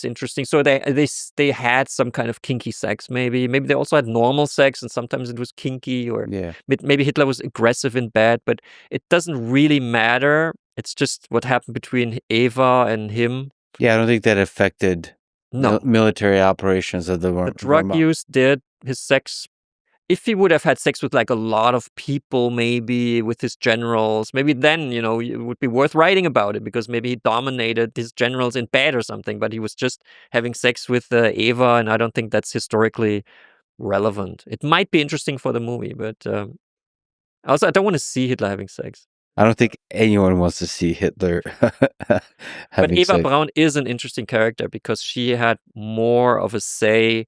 interesting. So they had some kind of kinky sex, maybe. Maybe they also had normal sex, and sometimes it was kinky, or maybe Hitler was aggressive in bed. But it doesn't really matter. It's just what happened between Eva and him. Yeah, I don't think that affected military operations of the drug use did. His sex, if he would have had sex with like a lot of people, maybe with his generals, maybe then, it would be worth writing about it because maybe he dominated his generals in bed or something, but he was just having sex with Eva, and I don't think that's historically relevant. It might be interesting for the movie, but also I don't want to see Hitler having sex. I don't think anyone wants to see Hitler having sex. But Eva Braun is an interesting character because she had more of a say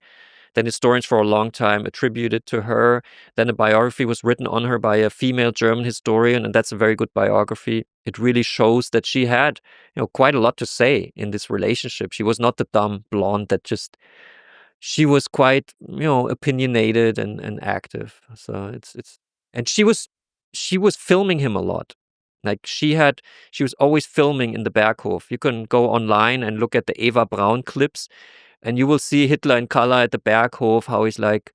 than historians for a long time attributed to her. Then a biography was written on her by a female German historian, and that's a very good biography. It really shows that she had, quite a lot to say in this relationship. She was not the dumb blonde that she was quite, opinionated and active. So and she was filming him a lot. Like she was always filming in the Berghof. You can go online and look at the Eva Braun clips, and you will see Hitler in color at the Berghof, how he's like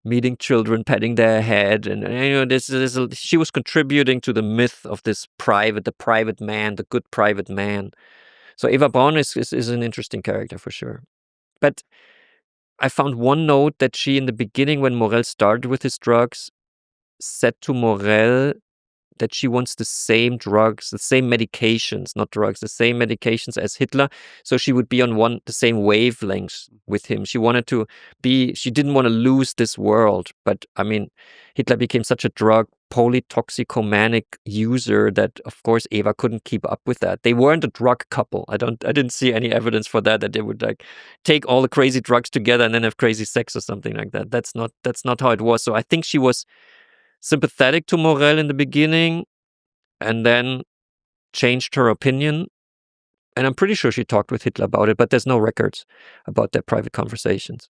meeting children, patting their head, and she was contributing to the myth of the private man, the good private man. So Eva Braun is an interesting character for sure. But I found one note that she, in the beginning, when Morel started with his drugs, said to Morel that she wants the same drugs, the same medications, not drugs, the same medications as Hitler. So she would be on the same wavelength with him. She didn't want to lose this world. But I mean, Hitler became such a polytoxicomanic user that, of course, Eva couldn't keep up with that. They weren't a drug couple. I didn't see any evidence for that they would like take all the crazy drugs together and then have crazy sex or something like that. That's not how it was. So I think she was sympathetic to Morel in the beginning and then changed her opinion. And I'm pretty sure she talked with Hitler about it, but there's no records about their private conversations.